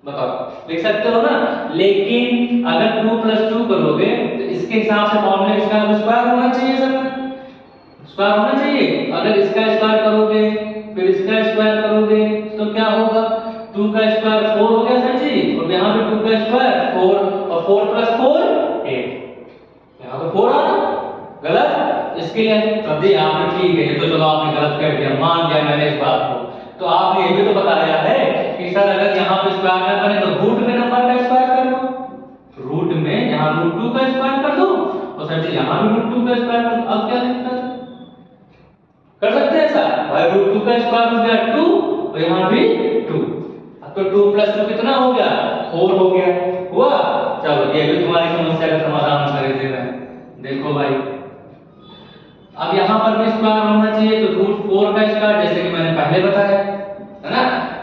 बताओ लिख सकते हो ना। लेकिन अगर 2 प्लस 2 करोगे तो इसके हिसाब से फॉर्मूला इसका स्क्वायर होना चाहिए सर, स्क्वायर होना चाहिए। अगर इसका स्क्वायर करोगे फिर इसका स्क्वायर करोगे तो क्या होगा, 2 का स्क्वायर 4 हो गया सर जी, और यहाँ पे 2 का स्क्वायर 4 और 4 प्लस 4 8, यहाँ तो 4 आ रहा गलत। इसके लिए तब भी आपने ठीक है, ये तो चलो आपने गलत कर दिया, मान लिया मैंने इस बात को। तो आपने ये भी तो बताया है कि सर अगर यहाँ पे स्क्वायर ना बने तो रूट में नंबर का स्क्वायर कर दो, रूट में यहाँ रूट 2 का स्क्वायर कर दो और सर जी यहाँ भी रूट 2 का स्क्वायर कर दो। अब क्या दिक्कत है, कर सकते हैं सर, भाई रूट 2 का स्क्वायर हो गया 2 और यहाँ भी 2, अब तो 2 प्लस 2 कितना हो गया 4 हो गया, हुआ। चलो ये भी तुम्हारी समस्या का समाधान कर देते हैं। देखो भाई अब यहाँ पर भी स्क्वायर होना चाहिए, तो रूट 4 का स्क्वायर जैसे कि मैंने पहले बताया है ना।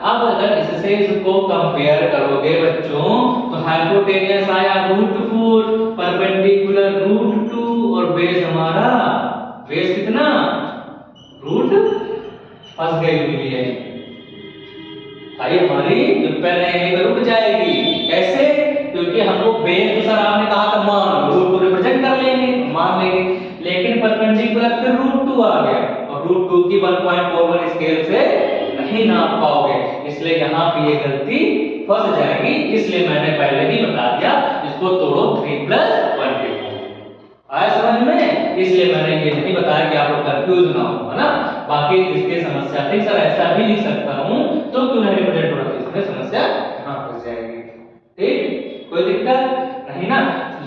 अब अगर इससे इसको कंपेयर करोगे बच्चों तो हाइपोटेनियस आया रूट 4, परपेंडिकुलर रूट 2 और बेस हमारा बेस कितना रूट, फंस गई हुई है भाई हमारी, जो पहले रुक जाएगी। कैसे, क्योंकि हमको बेस तो सर आपने कहा था मान रूट को रिप्रेजेंट कर लेंगे, मान लेंगे, लेकिन परपेंडिकुलर फिर रूट 2 आ गया और रूट 2 की 1.41 स्केल से नहीं नाप पाओगे, इसलिए यहाँ पे ये गलती फंस जाएगी। इसलिए मैंने पहले ही बता दिया इसको तोड़ो 3 प्लस 1 के, आया समझ में। इसलिए मैंने ये नहीं बताया कि आप लोग कंफ्यूज ना हो, है ना। बाकी इसके समस्या थी सर ऐसा भी लिख सकता हूँ तो क्यों नहीं रिप्रेजेंट होना, इसमें समस्या यहाँ फंस जाएगी। ठीक, कोई दिक्कत नहीं ना।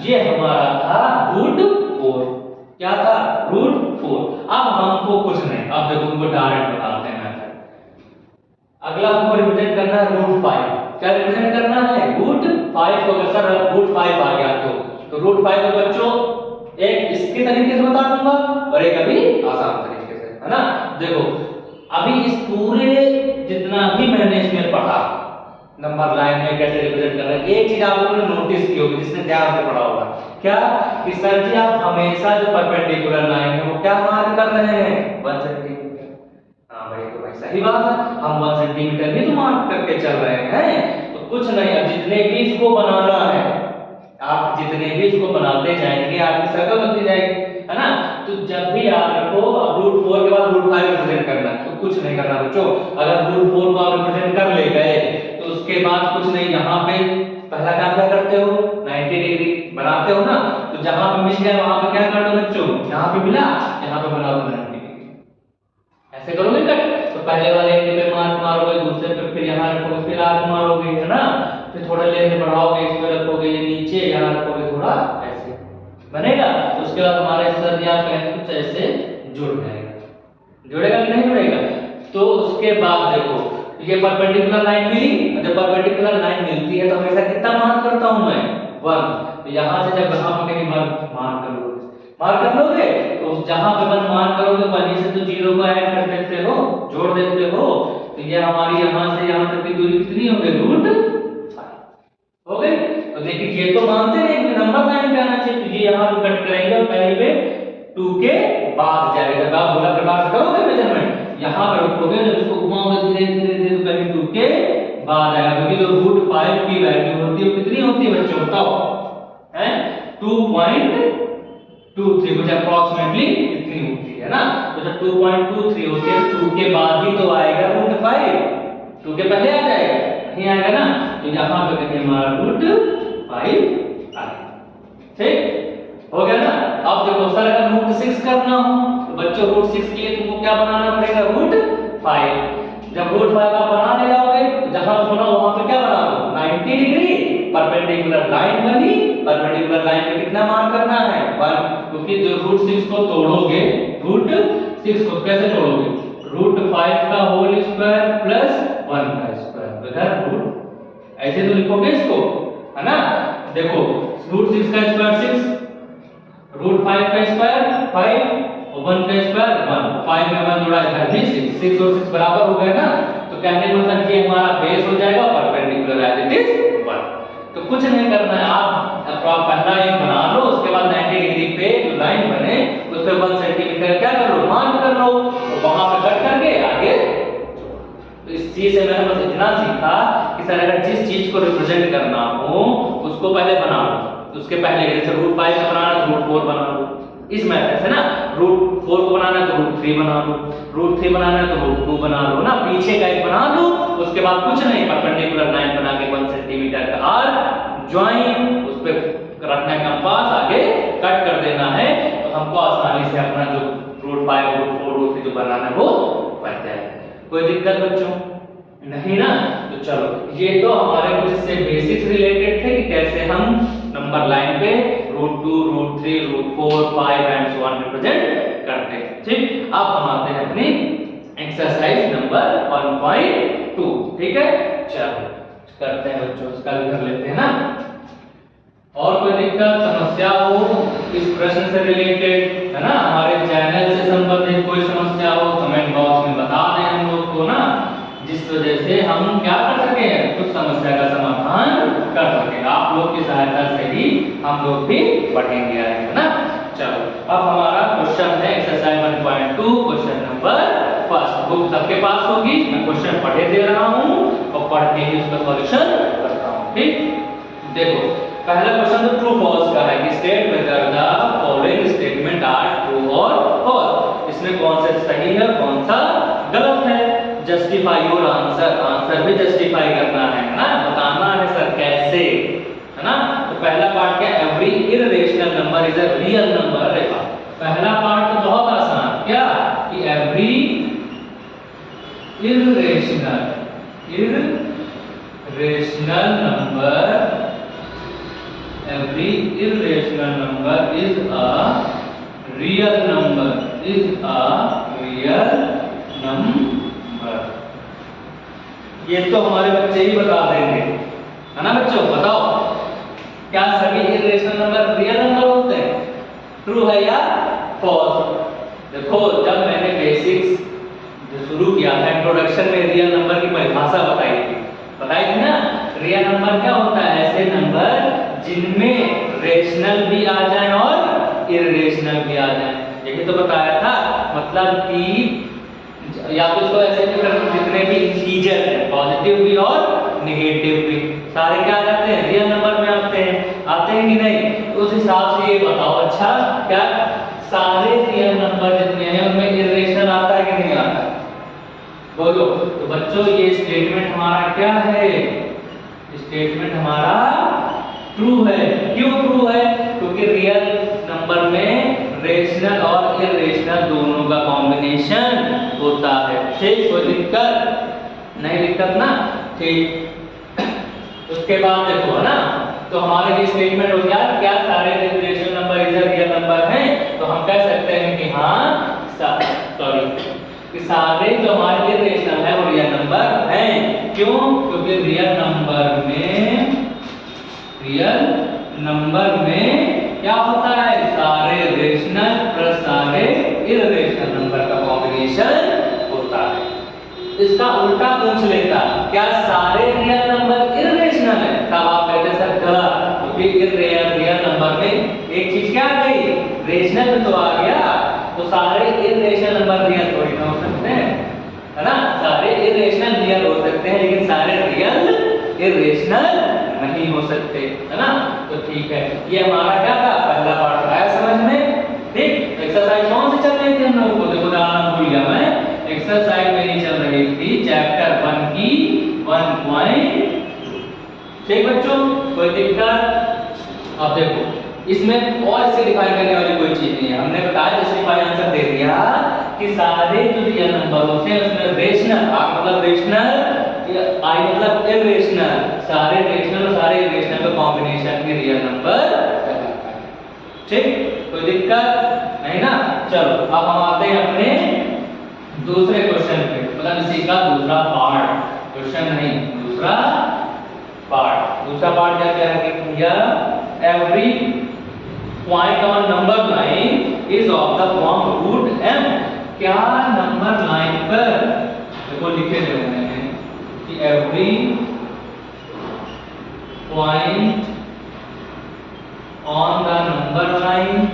ये हमारा था रूट 4, क्या था रूट 4। अब हमको कुछ नहीं, अब देखो तुमको डायरेक्ट बताते हैं मेथड। अगला हमको रिप्रेजेंट करना है रूट 5, क्या रिप्रेजेंट करना है रूट 5 को। अगर सर रूट 5 आ गया तो रूट 5 को बच्चों एक इसके तरीके से बता दूंगा और एक अभी आसान तरीके से, है ना। देखो अभी इस पूरे जितना भी मैंने इसमें पढ़ा नंबर लाइन में कैसे रिप्रेजेंट करना है, एक चीज आप लोगों ने नोटिस की होगी जिसने ध्यान से पढ़ा होगा, क्या कि सर जी आप हमेशा जो परपेंडिकुलर लाइन है वो क्या मार्क कर रहे हैं 1 सेंटीमीटर। हाँ भाई तो भाई सही बात है, हम 1 सेंटीमीटर ही तो मार्क करके चल रहे हैं। तो कुछ नहीं, अब जितने भी इसको बनाना है, आप जितने भी इसको बनाते जाएंगे आपकी सर्कल बनती जाएगी, है ना। तो जब भी आप रखो अब रूट 4 के बाद रूट 5 रिप्रेजेंट करना है, तो कुछ नहीं करना बच्चों। अगर रूट 4 को आप रिप्रेजेंट कर ले गए तो उसके बाद कुछ नहीं, यहाँ पे पहला काम क्या करते हो 90 डिग्री बनाते हो ना, तो जहां पे मिल गया वहां पे क्या कर दो बच्चों, यहाँ पे मिला यहाँ पे बना दो 90 डिग्री, ऐसे करोगे कट। तो पहले वाले एंगल पे मार्क मारोगे, दूसरे पे फिर यहाँ रखोगे, फिर आगे मारोगे, है ना। फिर थोड़ा लेंथ बढ़ाओगे, इस पे रखोगे, ये नीचे यहाँ रखोगे, थोड़ा ऐसे बनेगा। उसके बाद हमारे सर जी आप कहेंगे कुछ ऐसे जुड़ जाएगा, जुड़ेगा कि नहीं जुड़ेगा। तो उसके बाद देखो ये परपेंडिकुलर लाइन मिली, जब परपेंडिकुलर लाइन मिलती है तो हमेशा कितना मार्क करता हूं मैं 1। तो यहां से जब यहां पे कहीं मार्क कर लोगे, मार्क कर लोगे तो जहां पे 1 मार्क करोगे वहीं से तो 0 को ऐड कर देते हो, जोड़ देते हो। तो ये हमारी यहां से यहां तक की दूरी कितनी हो गई रूट 5 हो गई। तो देखिए ये तो मानते हैं कि नंबर लाइन पे आना चाहिए, तो ये यहां पे कट करेंगे और कहीं पे 2 के बाद जाएगा। जब आप गोला प्रकार से करोगे मेजरमेंट यहां पे रखोगे, जब इसको घुमाओगे धीरे धीरे धीरे तो कहीं 2 के बाद आएगा, क्योंकि जो रूट 5 की वैल्यू होती है वो कितनी होती है बच्चों बताओ, हैं 2.23 कुछ अप्रॉक्सीमेटली इतनी होती है ना। तो जब 2.23 होती है 2 के बाद ही तो आएगा रूट 5, 2 के पहले आ जाएगा नहीं आएगा ना। तो यहां पे कहीं हमारा रूट 5 आएगा, ठीक हो गया ना। अब देखो सर अगर रूट 6 करना हो तो बच्चों रूट 6 के लिए तुमको क्या बनाना पड़ेगा रूट 5। जब रूट 5 आप बनाने जाओगे तो जहां सुना वहां पे क्या बना दो 90 डिग्री, परपेंडिकुलर लाइन बनी, परपेंडिकुलर लाइन पे कितना मार्क करना है 1, क्योंकि जो रूट 6 को तोड़ोगे, रूट 6 को कैसे तोड़ोगे, रूट 5 का होल स्क्वायर प्लस 1 का स्क्वायर, बराबर रूट ऐसे तो लिखोगे इसको, है ना। देखो रूट 6 का स्क्वायर 6, रूट 5 का स्क्वायर 5 और 1 का स्क्वायर 1, 5 में 1 जोड़ा है 6 और 6 बराबर हो गए ना। तो कहने का मतलब ये हमारा बेस हो जाएगा परपेंडिकुलर एज इट इज 1। तो कुछ नहीं करना है, आप पहला एक बना लो, उसके बाद 90 डिग्री पे पे जो लाइन बने उस पे 1 सेंटीमीटर क्या कर लो, मार्क कर लो, तो वहां पे कट करके आगे। तो इस चीज से मैंने बस इतना सीखा कि सर अगर जिस चीज को रिप्रेजेंट करना हो उसको पहले बना लो, तो उसके पहले जैसे √5 का बनाना है तो √4 बना लो, इस मेथड से ना। √4 को बनाना है तो √3 बना लो, √3 बनाना है तो √2 बना लो ना, पीछे का एक बना लो, उसके बाद कुछ नहीं, परपेंडिकुलर लाइन बना के 1 सेंटीमीटर का आर्क ज्वाइन, उस पे रखना है कंपास, आगे कट कर देना है, तो हमको आसानी से अपना जो √5 √4 √3 जो बनाना है वो बन जाएगा। कोई दिक्कत बच्चों नहीं ना? तो चलो, ये तो हमारे कुछ इससे बेसिक्स रिलेटेड थे कि कैसे हम नंबर लाइन पे √2 √3 √4 5 एंड सो ऑन रिप्रेजेंट करते हैं। ठीक, अब हम आते हैं अपनी एक्सरसाइज नंबर 1.2। ठीक है, चलो करते हैं बच्चों, इसका भी कर लेते हैं ना। और कोई दिक्कत समस्या हो इस प्रश्न से रिलेटेड, है ना, हमारे चैनल से संबंधित कोई समस्या हो कमेंट बॉक्स में बता दें हम लोग को ना, जिस वजह से हम क्या कर सके, कुछ समस्या का समाधान कर सके। आप लोग की सहायता से ही हम लोग भी बढ़ेंगे, है ना। चलो, अब हमारा क्वेश्चन है exercise 1.2, question number first. Book सबके पास होगी, मैं क्वेश्चन पढ़े दे रहा हूँ और पढ़ के ही उसका सॉल्यूशन करता हूँ। ठीक, देखो पहला क्वेश्चन तो ट्रू फॉल्स का है कि state whether the following statement are true और फॉल्स। इसमें कौन सा सही है कौन सा गलत है। जस्टिफाई योर आंसर, आंसर भी जस्टिफाई करना है ना, बताना है सर कैसे, है ना। तो पहला पार्ट क्या, every irrational number is a real number. देखा पहला पार्ट तो बहुत आसान, क्या कि every irrational number every irrational number is a real number, ये तो हमारे बच्चे ही बता देंगे, है ना बच्चों। बताओ क्या सभी इररेशनल नंबर रियल नंबर होते हैं, ट्रू है या फॉल्स। देखो जब मैंने बेसिक्स जो शुरू किया था इंट्रोडक्शन में रियल नंबर की परिभाषा बताई थी ना। रियल नंबर क्या होता है, ऐसे नंबर जिनमें रेशनल भी आ जाए और इररेशनल भी आ जाए, यही तो बताया था। मतलब कि या तो इसको ऐसे भी कर, जितने भी इंटीजर हैं पॉजिटिव भी और नेगेटिव भी सारे क्या आ जाते हैं, रियल नंबर में आते हैं कि नहीं। तो उस हिसाब से ये बताओ, अच्छा क्या सारे रियल नंबर जितने हैं उनमें इररेशनल आता है कि नहीं आता, बोलो। तो बच्चों ये स्टेटमेंट हमारा क्या है, स्टेटमेंट हमारा ट्रू है। क्यों ट्रू है, क्योंकि रियल नंबर में रेशनल और इररेशनल दोनों का कॉम्बिनेशन होता है। ठीक, कोई दिक्कत नहीं, दिक्कत ना। ठीक, उसके बाद देखो, है ना, तो हमारे ये स्टेटमेंट हो गया, क्या सारे rational number is real number हैं, तो हम कह सकते हैं कि हाँ कि सारे जो हमारे इररेशनल है वो रियल नंबर हैं। क्यों, क्योंकि रियल नंबर में क्या होता है, सारे रेशनल प्लस सारे इररेशनल नंबर का कॉम्बिनेशन होता है। इसका उल्टा पूछ लेता, क्या सारे रियल नंबर इररेशनल है, तब आप कहते सर गलत, क्योंकि रियल नंबर में एक चीज क्या आ गई, रेशनल तो आ गया, तो सारे इररेशनल नंबर रियल थोड़ी ना हो सकते हैं, है ना। सारे इररेशनल रियल हो सकते हैं लेकिन सारे रियल इररेशनल नहीं हो सकते, है ना। तो ठीक है, ये हमारा क्या था, पहला पार्ट आया समझ में। ठीक, एक्सरसाइज कौन सी चल रही थी हम लोगों को, देखो बताना भूल गया मैं, एक्सरसाइज मेरी चल रही थी चैप्टर 1 की 1.2। ठीक बच्चों, कोई दिक्कत। अब देखो इसमें और इससे डिफाइन करने वाली कोई चीज नहीं है, हमने बताया जस्टिफाई आंसर दे दिया कि सारे जो रियल नंबर होते हैं उसमें रेशनल, मतलब रेशनल, आई मतलब इररेशनल, सारे रेशनल और सारे इररेशनल का कॉम्बिनेशन ही रियल नंबर कहलाता है। ठीक, कोई दिक्कत नहीं ना। चलो अब हम आते हैं अपने दूसरे क्वेश्चन पे, मतलब इसी का दूसरा पार्ट, क्वेश्चन नहीं दूसरा पार्ट। दूसरा पार्ट क्या कह रहे हैं भैया, every point on number line is of the form √m। क्या नंबर लाइन पर देखो लिखे हुए हैं कि every point on the number line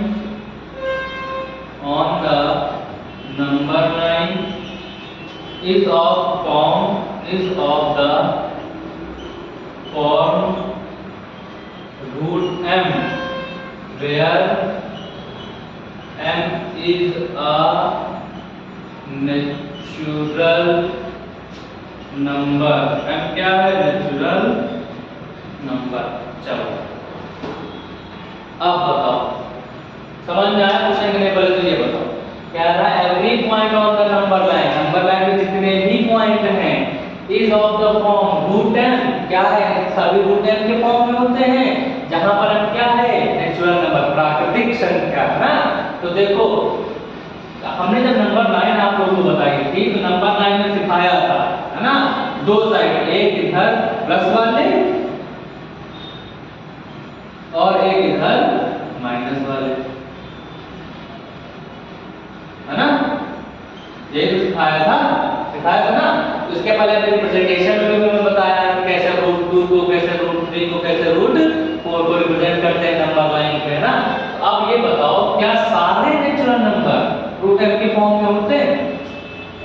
is of the form root m, where m is a natural number। m क्या है? Natural number. चलो अब बताओ, समझ में आया क्वेश्चन के लिए? पहले तो ये बताओ, क्या रहा? Every point on the number line में जितने भी पॉइंट हैं is of the form root m। क्या है? सभी रूट m के फॉर्म में होते हैं, जहां पर m क्या है? नेचुरल नंबर, प्राकृतिक संख्या ना। तो देखो, हमने जब नंबर लाइन आप लोगों को बताई थी तो नंबर लाइन में सिखाया था, है ना, दो साइड, एक इधर प्लस वाले और एक इधर माइनस वाले, है ना, ये तो सिखाया था ना। तो इसके पहले मेरी प्रेजेंटेशन में भी मैंने बताया कैसे रूट 2 को, कैसे रूट 3 को, कैसे रूट 4 को रिप्रेजेंट करते हैं नंबर लाइन पे ना। तो अब ये बताओ, क्या सारे नेचुरल नंबर रूट m के फॉर्म में होते हैं,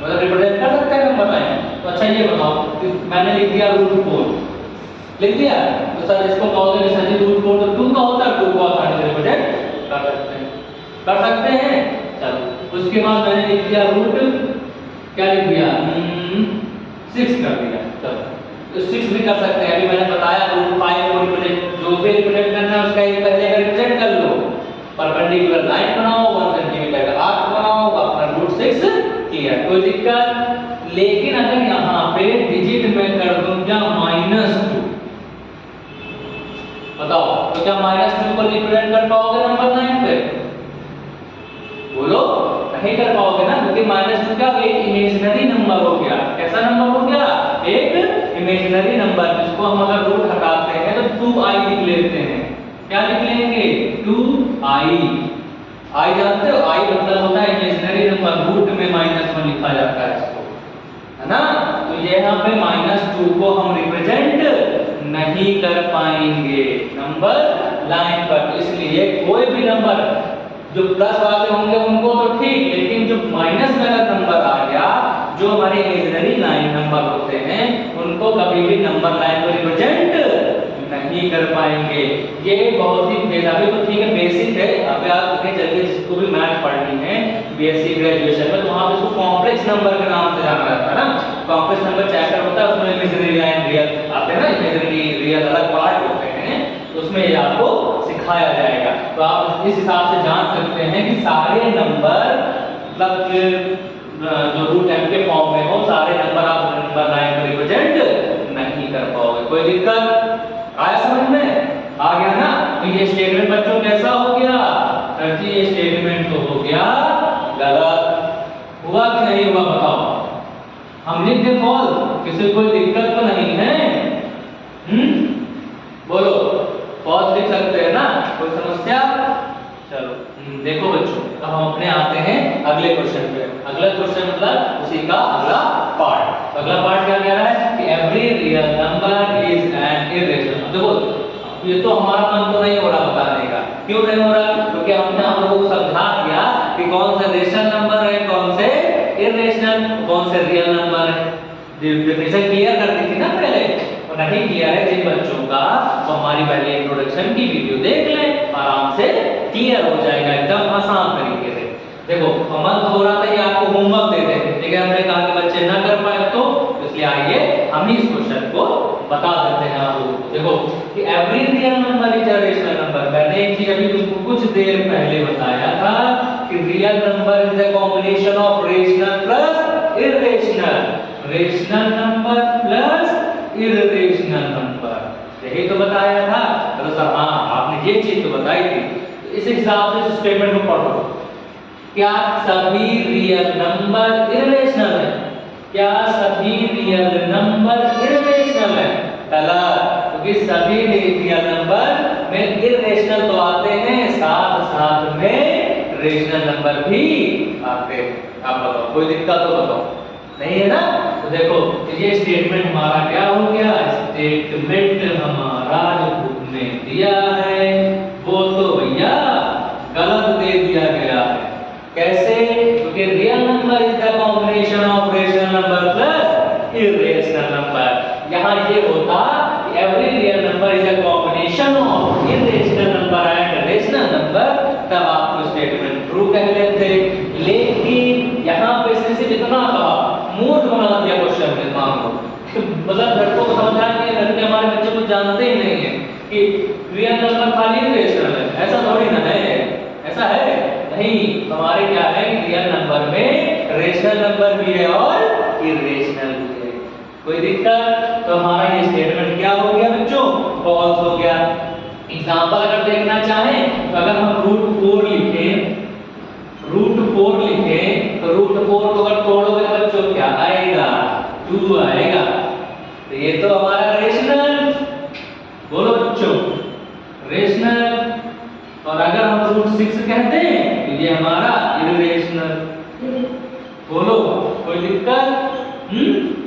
मतलब रिप्रेजेंट कर सकते हैं नंबर लाइन? तो अच्छा ये बताओ कि मैंने लिख दिया रूट 4, लिख दिया, तो सर इसको कहोगे कि सर जी रूट 4 तो 2 का होता है, 2 को आसानी से रिप्रेजेंट कर सकते हैं। चलो उसके बाद मैंने लिख दिया रूट, क्या लिख दिया? 6 कर दिया। चलो तो 6 भी कर सकते हैं। अभी मैंने बताया रूट 5 को रिप्रेजेंट, जो भी रिप्रेजेंट करना है उसका एक पहले का रिप्रेजेंट कर लो, परपेंडिकुलर लाइन बनाओ, 1 सेंटीमीटर का आर्क बनाओ, अपना रूट 6 क्लियर, कोई दिक्कत? लेकिन अगर यहाँ पे डिजिट में कर दूं क्या? -2, बताओ तो क्या -2 को रिप्रेजेंट कर पाओगे नंबर लाइन पे? बोलो, नहीं कर पाओगे ना, क्योंकि -2 क्या? एक इमेजिनरी नंबर हो गया। कैसा नंबर हो गया? एक इमेजिनरी नंबर, जिसको हम अगर रूट हटाते हैं तो 2i लिख लेते हैं। क्या लिख लेंगे? 2i। i जानते हो? i मतलब होता है इमेजिनरी नंबर, रूट में -1 लिखा जाता है इसको, है ना। तो ये यहाँ पे -2 को हम रिप्रेजेंट नहीं कर पाएंगे नंबर लाइन पर, इसलिए कोई भी नंबर जो प्लस वाले होंगे उनको तो ठीक, लेकिन जो माइनस में अगर नंबर आ गया, जो हमारे इमेजिनरी लाइन नंबर होते हैं, उनको कभी भी नंबर लाइन को रिप्रेजेंट नहीं कर पाएंगे। ये बहुत ही बेसिक, तो ठीक है, बेसिक है। अब आप आगे चलिए जिसको भी मैथ पढ़नी है बीएससी ग्रेजुएशन में, तो वहां पे उसको कॉम्प्लेक्स नंबर के नाम से जाना रहता है ना। कॉम्प्लेक्स नंबर चैप्टर होता है, उसमें इमेजिनरी लाइन, रियल आते हैं ना, इमेजिनरी रियल अलग पार्ट होते हैं, तो उसमें ये आपको सिखाया जाएगा। तो आप इस हिसाब से जान सकते हैं कि सारे नंबर, मतलब जो रूट m के फॉर्म में हो, सारे नंबर आप नंबर लाइन पर रिप्रेजेंट नहीं कर पाओगे। कोई दिक्कत? आया समझ में? आ गया ना? तो ये स्टेटमेंट बच्चों कैसा हो गया? सर जी ये स्टेटमेंट तो हो गया गलत। हुआ कि नहीं हुआ बताओ? हम लिख दे फॉल्स, किसी कोई दिक्कत तो नहीं है? बोलो, फॉल्स लिख सकते हैं ना, कोई समस्या? चलो देखो बच्चों, अब हम अपने आते हैं अगले क्वेश्चन पे। अगला क्वेश्चन मतलब उसी का अगला पार्ट। तो अगला पार्ट क्या कह रहा है कि every real number is an irrational. देखो ये तो हमारा मन तो नहीं हो रहा बताने का। क्यों नहीं हो रहा? क्योंकि हमने आप लोगों को समझा दिया कि कौन से रेशनल नंबर है, कौन से इरेशनल, कौन से रियल नंबर है। डेफिनेशन क्लियर कर दी थी ना पहले, और नहीं किया है जिन बच्चों का, तो हमारी पहले इंट्रोडक्शन की वीडियो देख लें, आराम से क्लियर हो जाएगा एकदम आसान तरीके से। देखो मन तो हो रहा था ये आपको होमवर्क दे दें, लेकिन हमने कहा कि बच्चे ना कर पाए, तो इसलिए आइए हम ही इस क्वेश्चन को बता देते हैं आप लोगों को। देखो कि every real number is a rational number. मैंने एक चीज अभी तुमको कुछ देर पहले बताया था कि real number is a combination of rational plus irrational, rational number plus irrational number, यही तो बताया था। तो सर हाँ आपने ये चीज तो बताई थी, तो इस हिसाब से इस स्टेटमेंट को पढ़ो। क्या सभी रियल नंबर इरेशनल है? क्या सभी रियल नंबर इरेशनल है? पहला, क्योंकि सभी रियल नंबर में इरेशनल तो आते हैं, साथ साथ में रेशनल नंबर भी आते हैं। आप बताओ कोई दिक्कत तो बताओ, नहीं है ना? तो देखो ये स्टेटमेंट हमारा क्या हो गया? स्टेटमेंट हमारा जो बुक में दिया है वो तो भैया गलत दे दिया गया है। कैसे? क्योंकि real number is the combination of rational number मतलब लड़कों को समझना है कि लड़के हमारे बच्चे को जानते ही नहीं है कि रियल नंबर खाली इरेशनल है, ऐसा थोड़ी ना है, ऐसा है नहीं। हमारे क्या है कि रियल नंबर में रेशनल नंबर भी है और इरेशनल भी है। कोई दिक्कत? तो हमारा ये स्टेटमेंट क्या हो गया बच्चों? फॉल्स हो गया। एग्जांपल अगर देखना चाहें तो अगर हम √4 लिखें, √4 लिखें तो √4 को अगर तोड़ोगे तो बच्चों क्या आएगा? 2 आएगा। तो ये तो हमारा रेशनल, बोलो बच्चों रेशनल। और अगर हम √6 कहते हैं तो ये हमारा इरेशनल। बोलो कोई दिक्कत?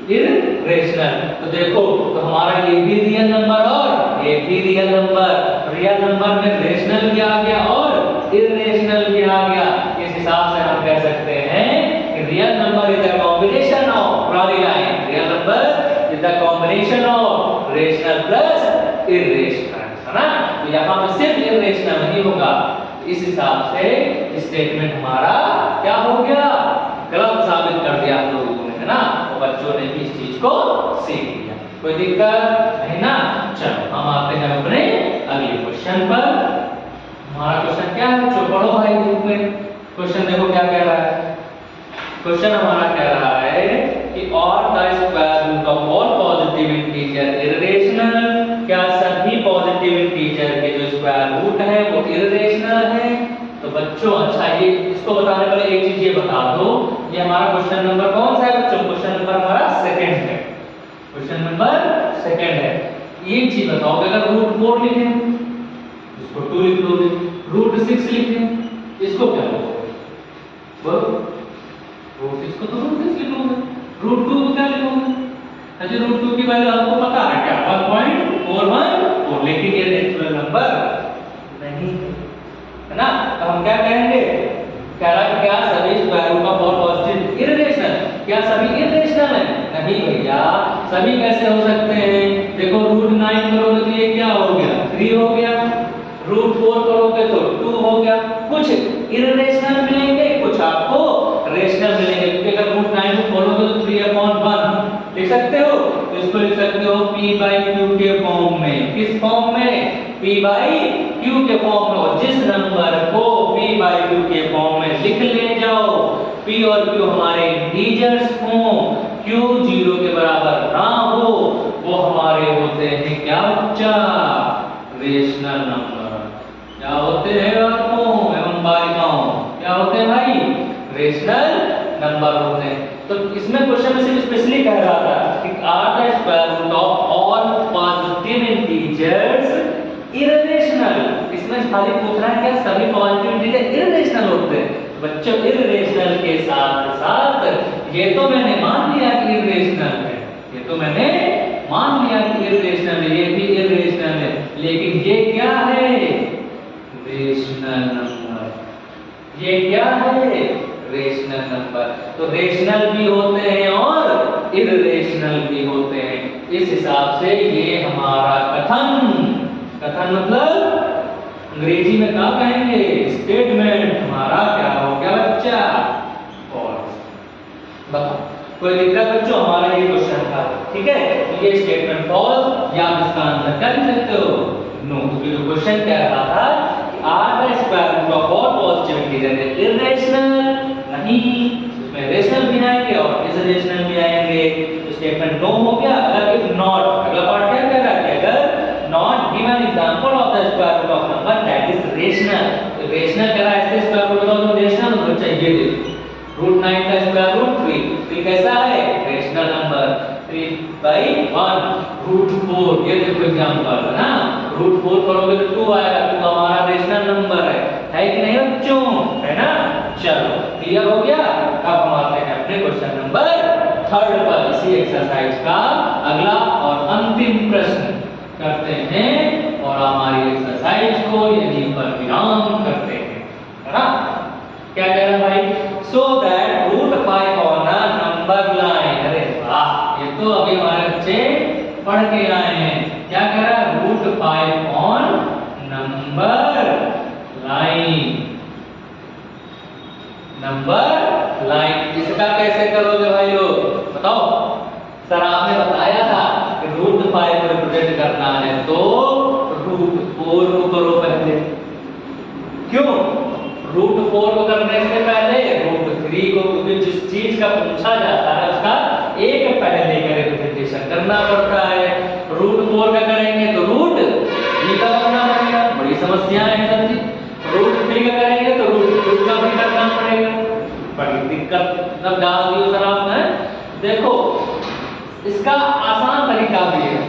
इरेशनल। तो देखो तो हमारा ये भी रियल नंबर और ये भी रियल नंबर, रियल नंबर में रेशनल भी आ गया और इरेशनल भी आ गया। इस हिसाब से हम कह सकते हैं कि real number is the combination of line, real number is the combination of rational plus irrational, है ना। तो यहाँ पे सिर्फ इरेशनल नहीं होगा। इस हिसाब से स्टेटमेंट हमारा क्या हो गया? गलत साबित कर दिया हम लोगों ने, है ना। तो बच्चों ने भी इस चीज को सीख लिया। कोई दिक्कत नहीं ना। चलो हम आते हैं अपने अगले क्वेश्चन पर। हमारा क्वेश्चन क्या है बच्चों? पढ़ो भाई बुक में। क्वेश्चन देखो क्या कह रहा है। क्वेश्चन हमारा कह रहा है कि और the square root of all positive integer irrational. क्या सभी पॉजिटिव इंटीजर के जो स्क्वायर रूट है वो इरेशनल है? तो बच्चों अच्छा ये इसको बताने पहले एक चीज ये बता दो, ये हमारा क्वेश्चन नंबर कौन सा है बच्चों? क्वेश्चन नंबर हमारा सेकंड है। क्वेश्चन नंबर सेकंड है। एक चीज बताओ अगर √4 लिखें इसको 2 लिख दोगे, √6 लिखें इसको क्या लिखोगे? बोलो √6 को तो √6 लिखोगे, √2 को क्या लिखोगे? अच्छा √2 की वैल्यू आपको पता है क्या? 1.414, लेकिन ये नेचुरल नंबर नहीं है ना। तो हम क्या कहेंगे? कह रहा है क्या सभी square root of all positive irrational? क्या सभी इरेशनल है? नहीं भैया, सभी कैसे हो सकते हैं? देखो √9 करोगे तो ये क्या हो गया? 3 हो गया। √4 करोगे तो 2 हो गया। कुछ इरेशनल मिलेंगे, कुछ आपको रेशनल मिलेंगे। क्योंकि अगर √9 को खोलोगे तो 3/1 लिख सकते हो, तो इसको लिख सकते हो p/q के फॉर्म में। किस फॉर्म में? p/q के फॉर्म में। जिस नंबर को p/q के फॉर्म में लिख ले जाओ, p और q हमारे इंटीजर्स हो, q 0 के बराबर ना हो, वो हमारे होते हैं क्या बच्चा? Rational number. क्या होते हैं बालकों एवं बालिकाओं? क्या होते हैं भाई? रेशनल नंबर होते हैं। तो इसमें क्वेश्चन में सिर्फ स्पेशली कह रहा था कि are the square root of all positive integers irrational. इसमें खाली पूछ रहा है क्या सभी पॉजिटिव इंटीजर इरेशनल होते हैं? बच्चों इरेशनल के साथ साथ ये तो मैंने मान लिया कि इरेशनल है, ये तो मैंने मान लिया कि इरेशनल है, ये भी इरेशनल है, लेकिन ये क्या है? Rational number. ये क्या है? Rational number. तो रेशनल भी होते हैं और इरेशनल भी होते हैं। इस हिसाब से ये हमारा कथन मतलब अंग्रेजी में क्या कहेंगे? स्टेटमेंट हमारा क्या हो गया बच्चा? फॉल्स। बताओ कोई दिक्कत बच्चों? हमारा ये क्वेश्चन था, ठीक है। तो ये स्टेटमेंट फॉल्स या आप इसका आंसर क्या लिख सकते हो? नो। क्योंकि जो क्वेश्चन कह रहा था कि are the square root of all positive integer irrational नहीं, उसमें रेशनल भी आएंगे और इरेशनल भी आएंगे। तो स्टेटमेंट नो हो गया। अगर इफ नॉट, अगला पार्ट क्या कह रहा है? अगर not given example of the square root of number that is rational. तो रेशनल कह रहा है इससे स्क्वायर रूट ऑफ रेशनल होना चाहिए। देखो √9 का स्क्वायर रूट 3 कैसा है? Rational number. 3/1 √4 ये देखो एग्जांपल है ना। √4 करोगे तो 2 आएगा, 2 हमारा रेशनल नंबर है कि नहीं बच्चों? है ना। चलो क्लियर हो गया। अब हम आते हैं अपने क्वेश्चन नंबर 3 पर। इसी एक्सरसाइज का अगला और अंतिम प्रश्न करते हैं और हमारी एक्सरसाइज को यहीं पर विराम करते हैं, है ना। क्या कह रहा है भाई? So that √5 on a number line. अरे वाह, ये तो अभी हमारे बच्चे पढ़ के आए हैं। क्या कह रहा है? √5 on number line. Number line इसका कैसे करोगे भाई लोग? बताओ। सर आपने बताया था 5 को रिप्रेजेंट करना है तो √4 को करो पहले। क्यों? √4 को करने से पहले √3 को, क्योंकि जिस चीज का पूछा जाता है उसका एक पहले का रिप्रेजेंटेशन करना पड़ता है। √4 का करेंगे तो √3 का करना पड़ेगा, बड़ी समस्याएं हैं सर जी। √3 का करेंगे तो √2 का भी करना पड़ेगा, बड़ी दिक्कत तब डाल दियो सर आपने। देखो इसका आसान तरीका भी है,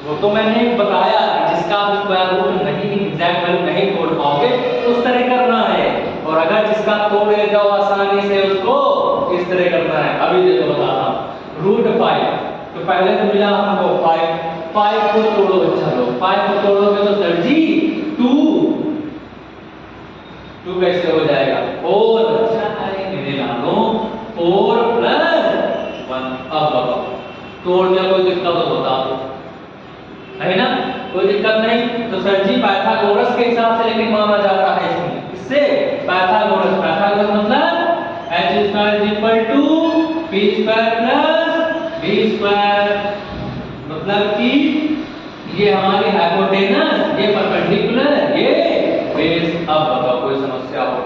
वो तो मैंने बताया, जिसका आप स्क्वायर रूट नहीं एग्जैक्ट वैल्यू नहीं तोड़ पाओगे तो उस तरह करना है, और अगर जिसका तोड़े जाओ आसानी से उसको इस तरह करना है। अभी देखो बताता हूं, √5 तो पहले तो मिला हमको 5 को तोड़ो बच्चा लोग, 5 को तोड़ोगे तो सर जी 2 कैसे हो जाएगा 4, अच्छा है मेरे लालो 4 + 1। अब तोड़ दिया, कोई दिक्कत हो बता दो, है ना, कोई दिक्कत नहीं। तो सर जी पाइथागोरस के हिसाब से लेकिन माना जाता है इसमें, इससे पाइथागोरस मतलब h² = p² + b², मतलब कि ये हमारी हाइपोटेनस, ये परपेंडिकुलर, ये बेस। अब बताओ कोई समस्या हो,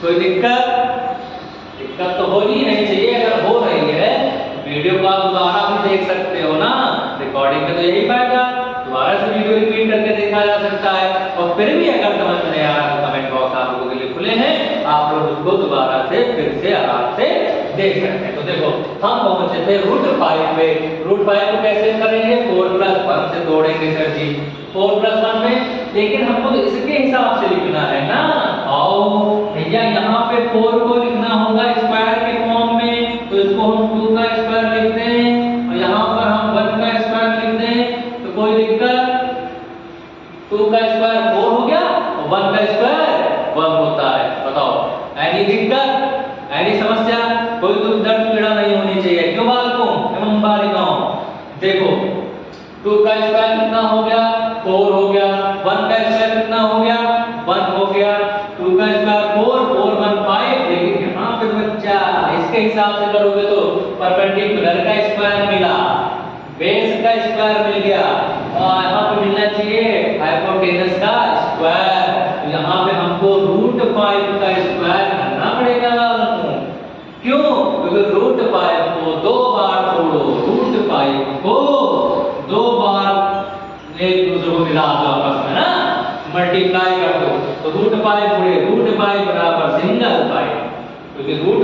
कोई दिक्कत तो होनी नहीं चाहिए। अगर हो रही है वीडियो को आप दोबारा भी देख सकते हो ना, रिकॉर्डिंग में तो यही फायदा, दोबारा से वीडियो रिपीट करके देखा जा सकता है। और फिर भी अगर समझ में नहीं आ रहा तो कमेंट बॉक्स आप लोगों के लिए खुले हैं, आप लोग उसको दोबारा से फिर से आराम से देख सकते हैं। तो देखो हम पहुंचे थे √5 पे, √5 को कैसे करेंगे 4 + 1 से तोड़ेंगे सर जी, 4 + 1 में, लेकिन हमको तो इसके हिसाब से लिखना है ना। आओ भैया यहाँ पे 4 को लिखना होगा स्क्वायर के फॉर्म में, तो इसको हम 2 का स्क्वायर लिख दें, और यहाँ पर हम 1 का स्क्वायर लिख दें, तो कोई दिक्कत? 2 का स्क्वायर 4 हो गया और 1 का स्क्वायर 1 होता है। बताओ ऐसी दिक्कत, ऐसी समस्या, कोई दुख दर्द पीड़ा नहीं होनी चाहिए। क्यों बालकों एवं बालिकाओं, देखो 2 का स्क्वायर कितना हो गया 4 हो गया, 1 का स्क्वायर कितना हो गया 1 हो गया, 2 का स्क्वायर 4, 4 1 5। लेकिन यहाँ पे बच्चा इसके हिसाब से करोगे तो परपेंडिकुलर का स्क्वायर मिला, बेस का स्क्वायर मिल गया, और यहाँ पे मिलना चाहिए हाइपोटेनस का स्क्वायर। तो यहाँ पे हमको √5 का स्क्वायर करना पड़ेगा। क्यों? क्योंकि √5 को 2 बार तोड़ो, √5 को 2 बार एक दूसरे को मिला दो आपस में ना, मल्टीप्लाई कर दो, तो √5 गुणे √5 बराबर सिंगल 5, क्योंकि रूट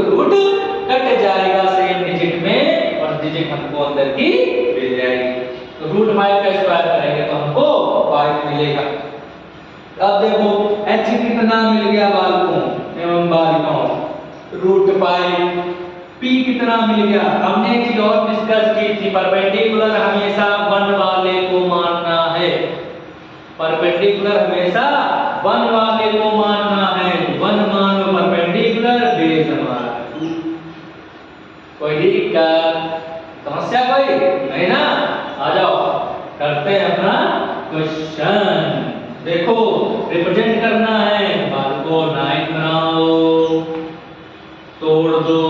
कट जाएगा सेम डिजिट में और डिजिट हमको अंदर की मिल जाएगी। तो √5 का स्क्वायर करेंगे तो हमको 5 मिलेगा। अब देखो h कितना मिल गया बालकों एवं बालिकाओं, √5, p कितना मिल गया। हमने एक चीज और डिस्कस की थी, परपेंडिकुलर हमेशा 1 वाले को मानना है, परपेंडिकुलर हमेशा 1 वाले को मानना है। 1 मानो परपेंडिकुलर, बेस हमारा 2। कोई दिक्कत समस्या कोई नहीं ना? आ जाओ करते हैं अपना क्वेश्चन। देखो रिप्रेजेंट करना है, बालको 9 बनाओ, तोड़ दो,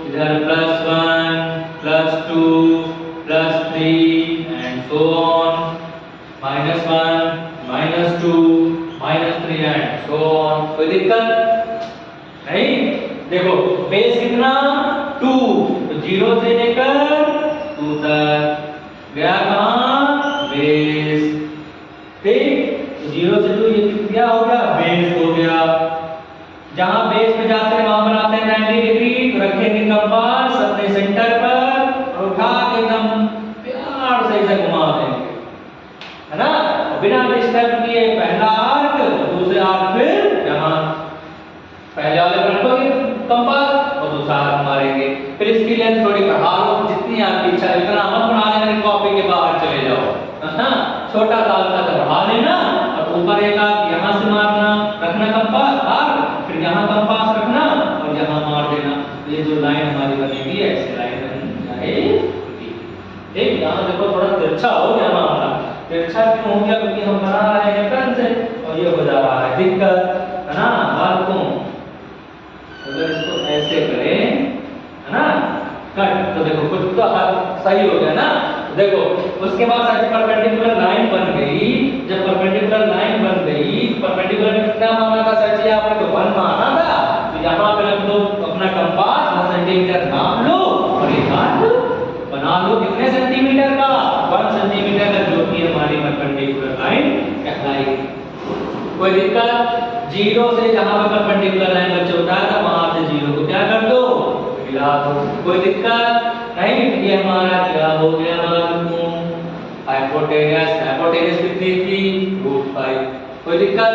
इधर +1 +2 +3 and so on, -1 -2 -3 and so on. कोई दिक्कत नहीं? देखो बेस कितना 2, तो 0 से लेकर 2 तक गया कहां बेस, ठीक। तो 0 से 2 ये क्या हो गया बेस हो गया। जहां बेस पे जाते हैं वहां बनाते हैं 90 डिग्री, तो रखेंगे कंपास अपने सेंटर पर और उठा के एकदम प्यार से इसे घुमा देंगे, है ना, बिना डिस्टर्ब किए। पहला आर्क दूसरे आर्क फिर यहाँ पहले वाले पर रखोगे कंपास और दूसरा आर्क मारेंगे। फिर इसकी लेंथ थोड़ी बढ़ा लो, जितनी आपकी इच्छा है, इतना मत बढ़ा लेना कॉपी के बाहर चले जाओ, हाँ छोटा सा हल्का सा बढ़ा लेना और ऊपर एक आर्क यहाँ से मारना, रखना कंपास आर्क, फिर यहाँ कंपास रखना और यहाँ मार देना। ये जो लाइन हमारी बनेगी ऐसी लाइन बन जाएगी, ठीक। यहाँ देखो थोड़ा तिरछा हो गया मामला, तिरछा क्यों हो गया? क्योंकि हम बना रहे हैं पेन से और ये हो जा रहा है दिक्कत, है ना बालकों। अगर इसको ऐसे करें, है ना कट, तो देखो कुछ तो सही हो गया ना। देखो उसके बाद सर परपेंडिकुलर लाइन बन गई। जब परपेंडिकुलर लाइन बन गई, परपेंडिकुलर में कितना माना था सर जी आपने? तो 1 माना था। तो यहाँ पे रख दो अपना कंपास, 1 सेंटीमीटर नाप लो और एक आर्क बना लो। कितने सेंटीमीटर का? 1 सेंटीमीटर का, जो कि हमारी परपेंडिकुलर लाइन कहलाएगी। कोई दिक्कत? 0 से जहां पर परपेंडिकुलर लाइन बच्चे उठाया था वहां से 0 को क्या कर दो? मिला दो। कोई दिक्कत नहीं? ये हमारा क्या हो गया? मालूम हाइपोटेनस। हाइपोटेनस कितनी थी? √5। कोई दिक्कत?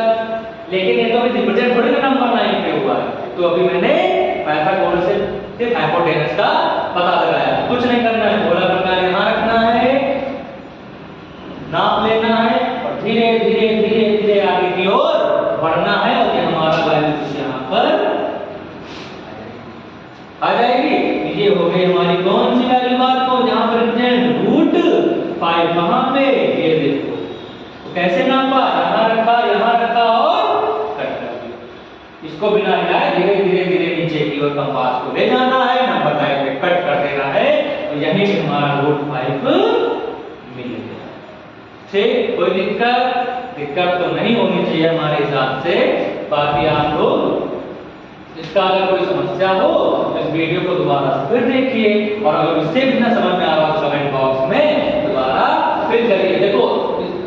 लेकिन ये तो अभी रिप्रेजेंट थोड़ी ना नंबर लाइन पे हुआ है। तो अभी मैंने पाइथागोरस से सिर्फ हाइपोटेनस का पता लगाया। कुछ नहीं करना है, गोला प्रकार यहां रखना है, नाप लेना है और धीरे धीरे धीरे धीरे आगे की ओर बढ़ना है। और ये हमारा वैल्यू यहाँ पर आ जाएगी। ये हो गई हमारी कौन सी वैल्यू? आपको जहां पर √5 कहां पे? ये देखो। तो कैसे नापा? यहां रखा और कट कर दिया। इसको बिना हिलाए धीरे धीरे धीरे नीचे की ओर कंपास को ले जाना है, नंबर लाइन पे कट कर देना है और यहीं से हमारा √5 मिल गया। ठीक? कोई दिक्कत तो नहीं होनी चाहिए हमारे हिसाब से। बाकी आप लोग इसका अगर कोई समस्या हो तो इस वीडियो को दोबारा फिर देखिए और अगर इससे भी ना समझ में आ रहा तो कमेंट बॉक्स में दोबारा फिर करिए। देखो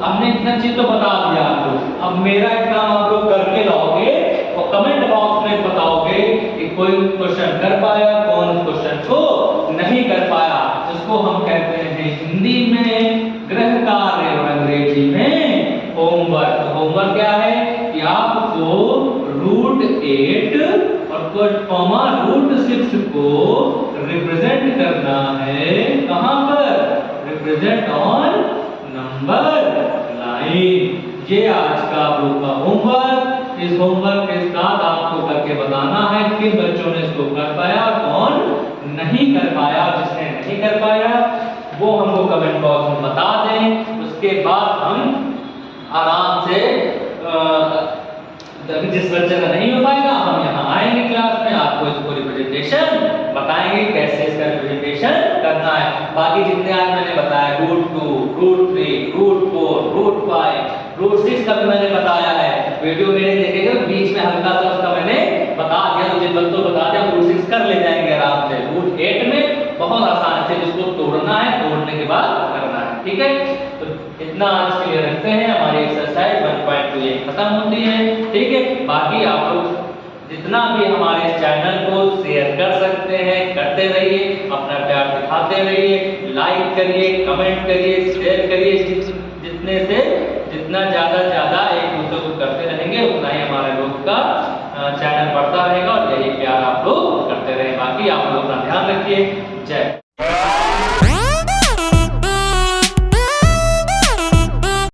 हमने इतना चीज तो बता दिया आपको। अब मेरा काम आप लोग करके लाओगे और कमेंट बॉक्स में बताओगे कि कोई क्वेश्चन कर पाया, कौन उस क्वेश्चन को नहीं कर पाया। जिसको हम कहते हैं हिंदी में गृह कार्य और अंग्रेजी में होमवर्क। होमवर्क क्या है कि आपको √8 और कॉमा √6 को रिप्रेजेंट करना है। कहां पर? Represent on number line. ये आज का आप लोग का होमवर्क। इस होमवर्क के साथ आपको करके बताना है किन बच्चों ने इसको कर पाया, कौन नहीं कर पाया। जिसने नहीं कर पाया वो हमको कमेंट बॉक्स में बता दें। उसके बाद हम आराम से जिस बच्चे का नहीं हो पाएगा हम यहाँ आएंगे क्लास में, आपको इसको रिप्रेजेंटेशन बताएंगे कैसे इसका रिप्रेजेंटेशन करना है। बाकी जितने आज मैंने बताया √2, √3, √4, √5, √6 का भी मैंने बताया है। वीडियो मेरे देखेंगे बीच में हल्का सा उसका मैंने बता दिया। तो जिन बच्चों को बता दिया √6 कर ले जाएंगे आराम से। √8 में बहुत आसान से जिसको तोड़ना है, तोड़ने के बाद करना है। ठीक है? तो इतना आज के लिए रखते हैं। हमारी एक्सरसाइज 1.2 ये खत्म होती है। ठीक है? बाकी आप लोग जितना भी हमारे इस चैनल को शेयर कर सकते हैं करते रहिए, अपना प्यार दिखाते रहिए, लाइक करिए, कमेंट करिए, शेयर करिए। जितना ज्यादा एक दूसरे को करते रहेंगे उतना ही हमारे लोग का चैनल बढ़ता रहेगा और यही प्यार आप लोग करते रहे। बाकी आप लोग अपना ध्यान रखिए।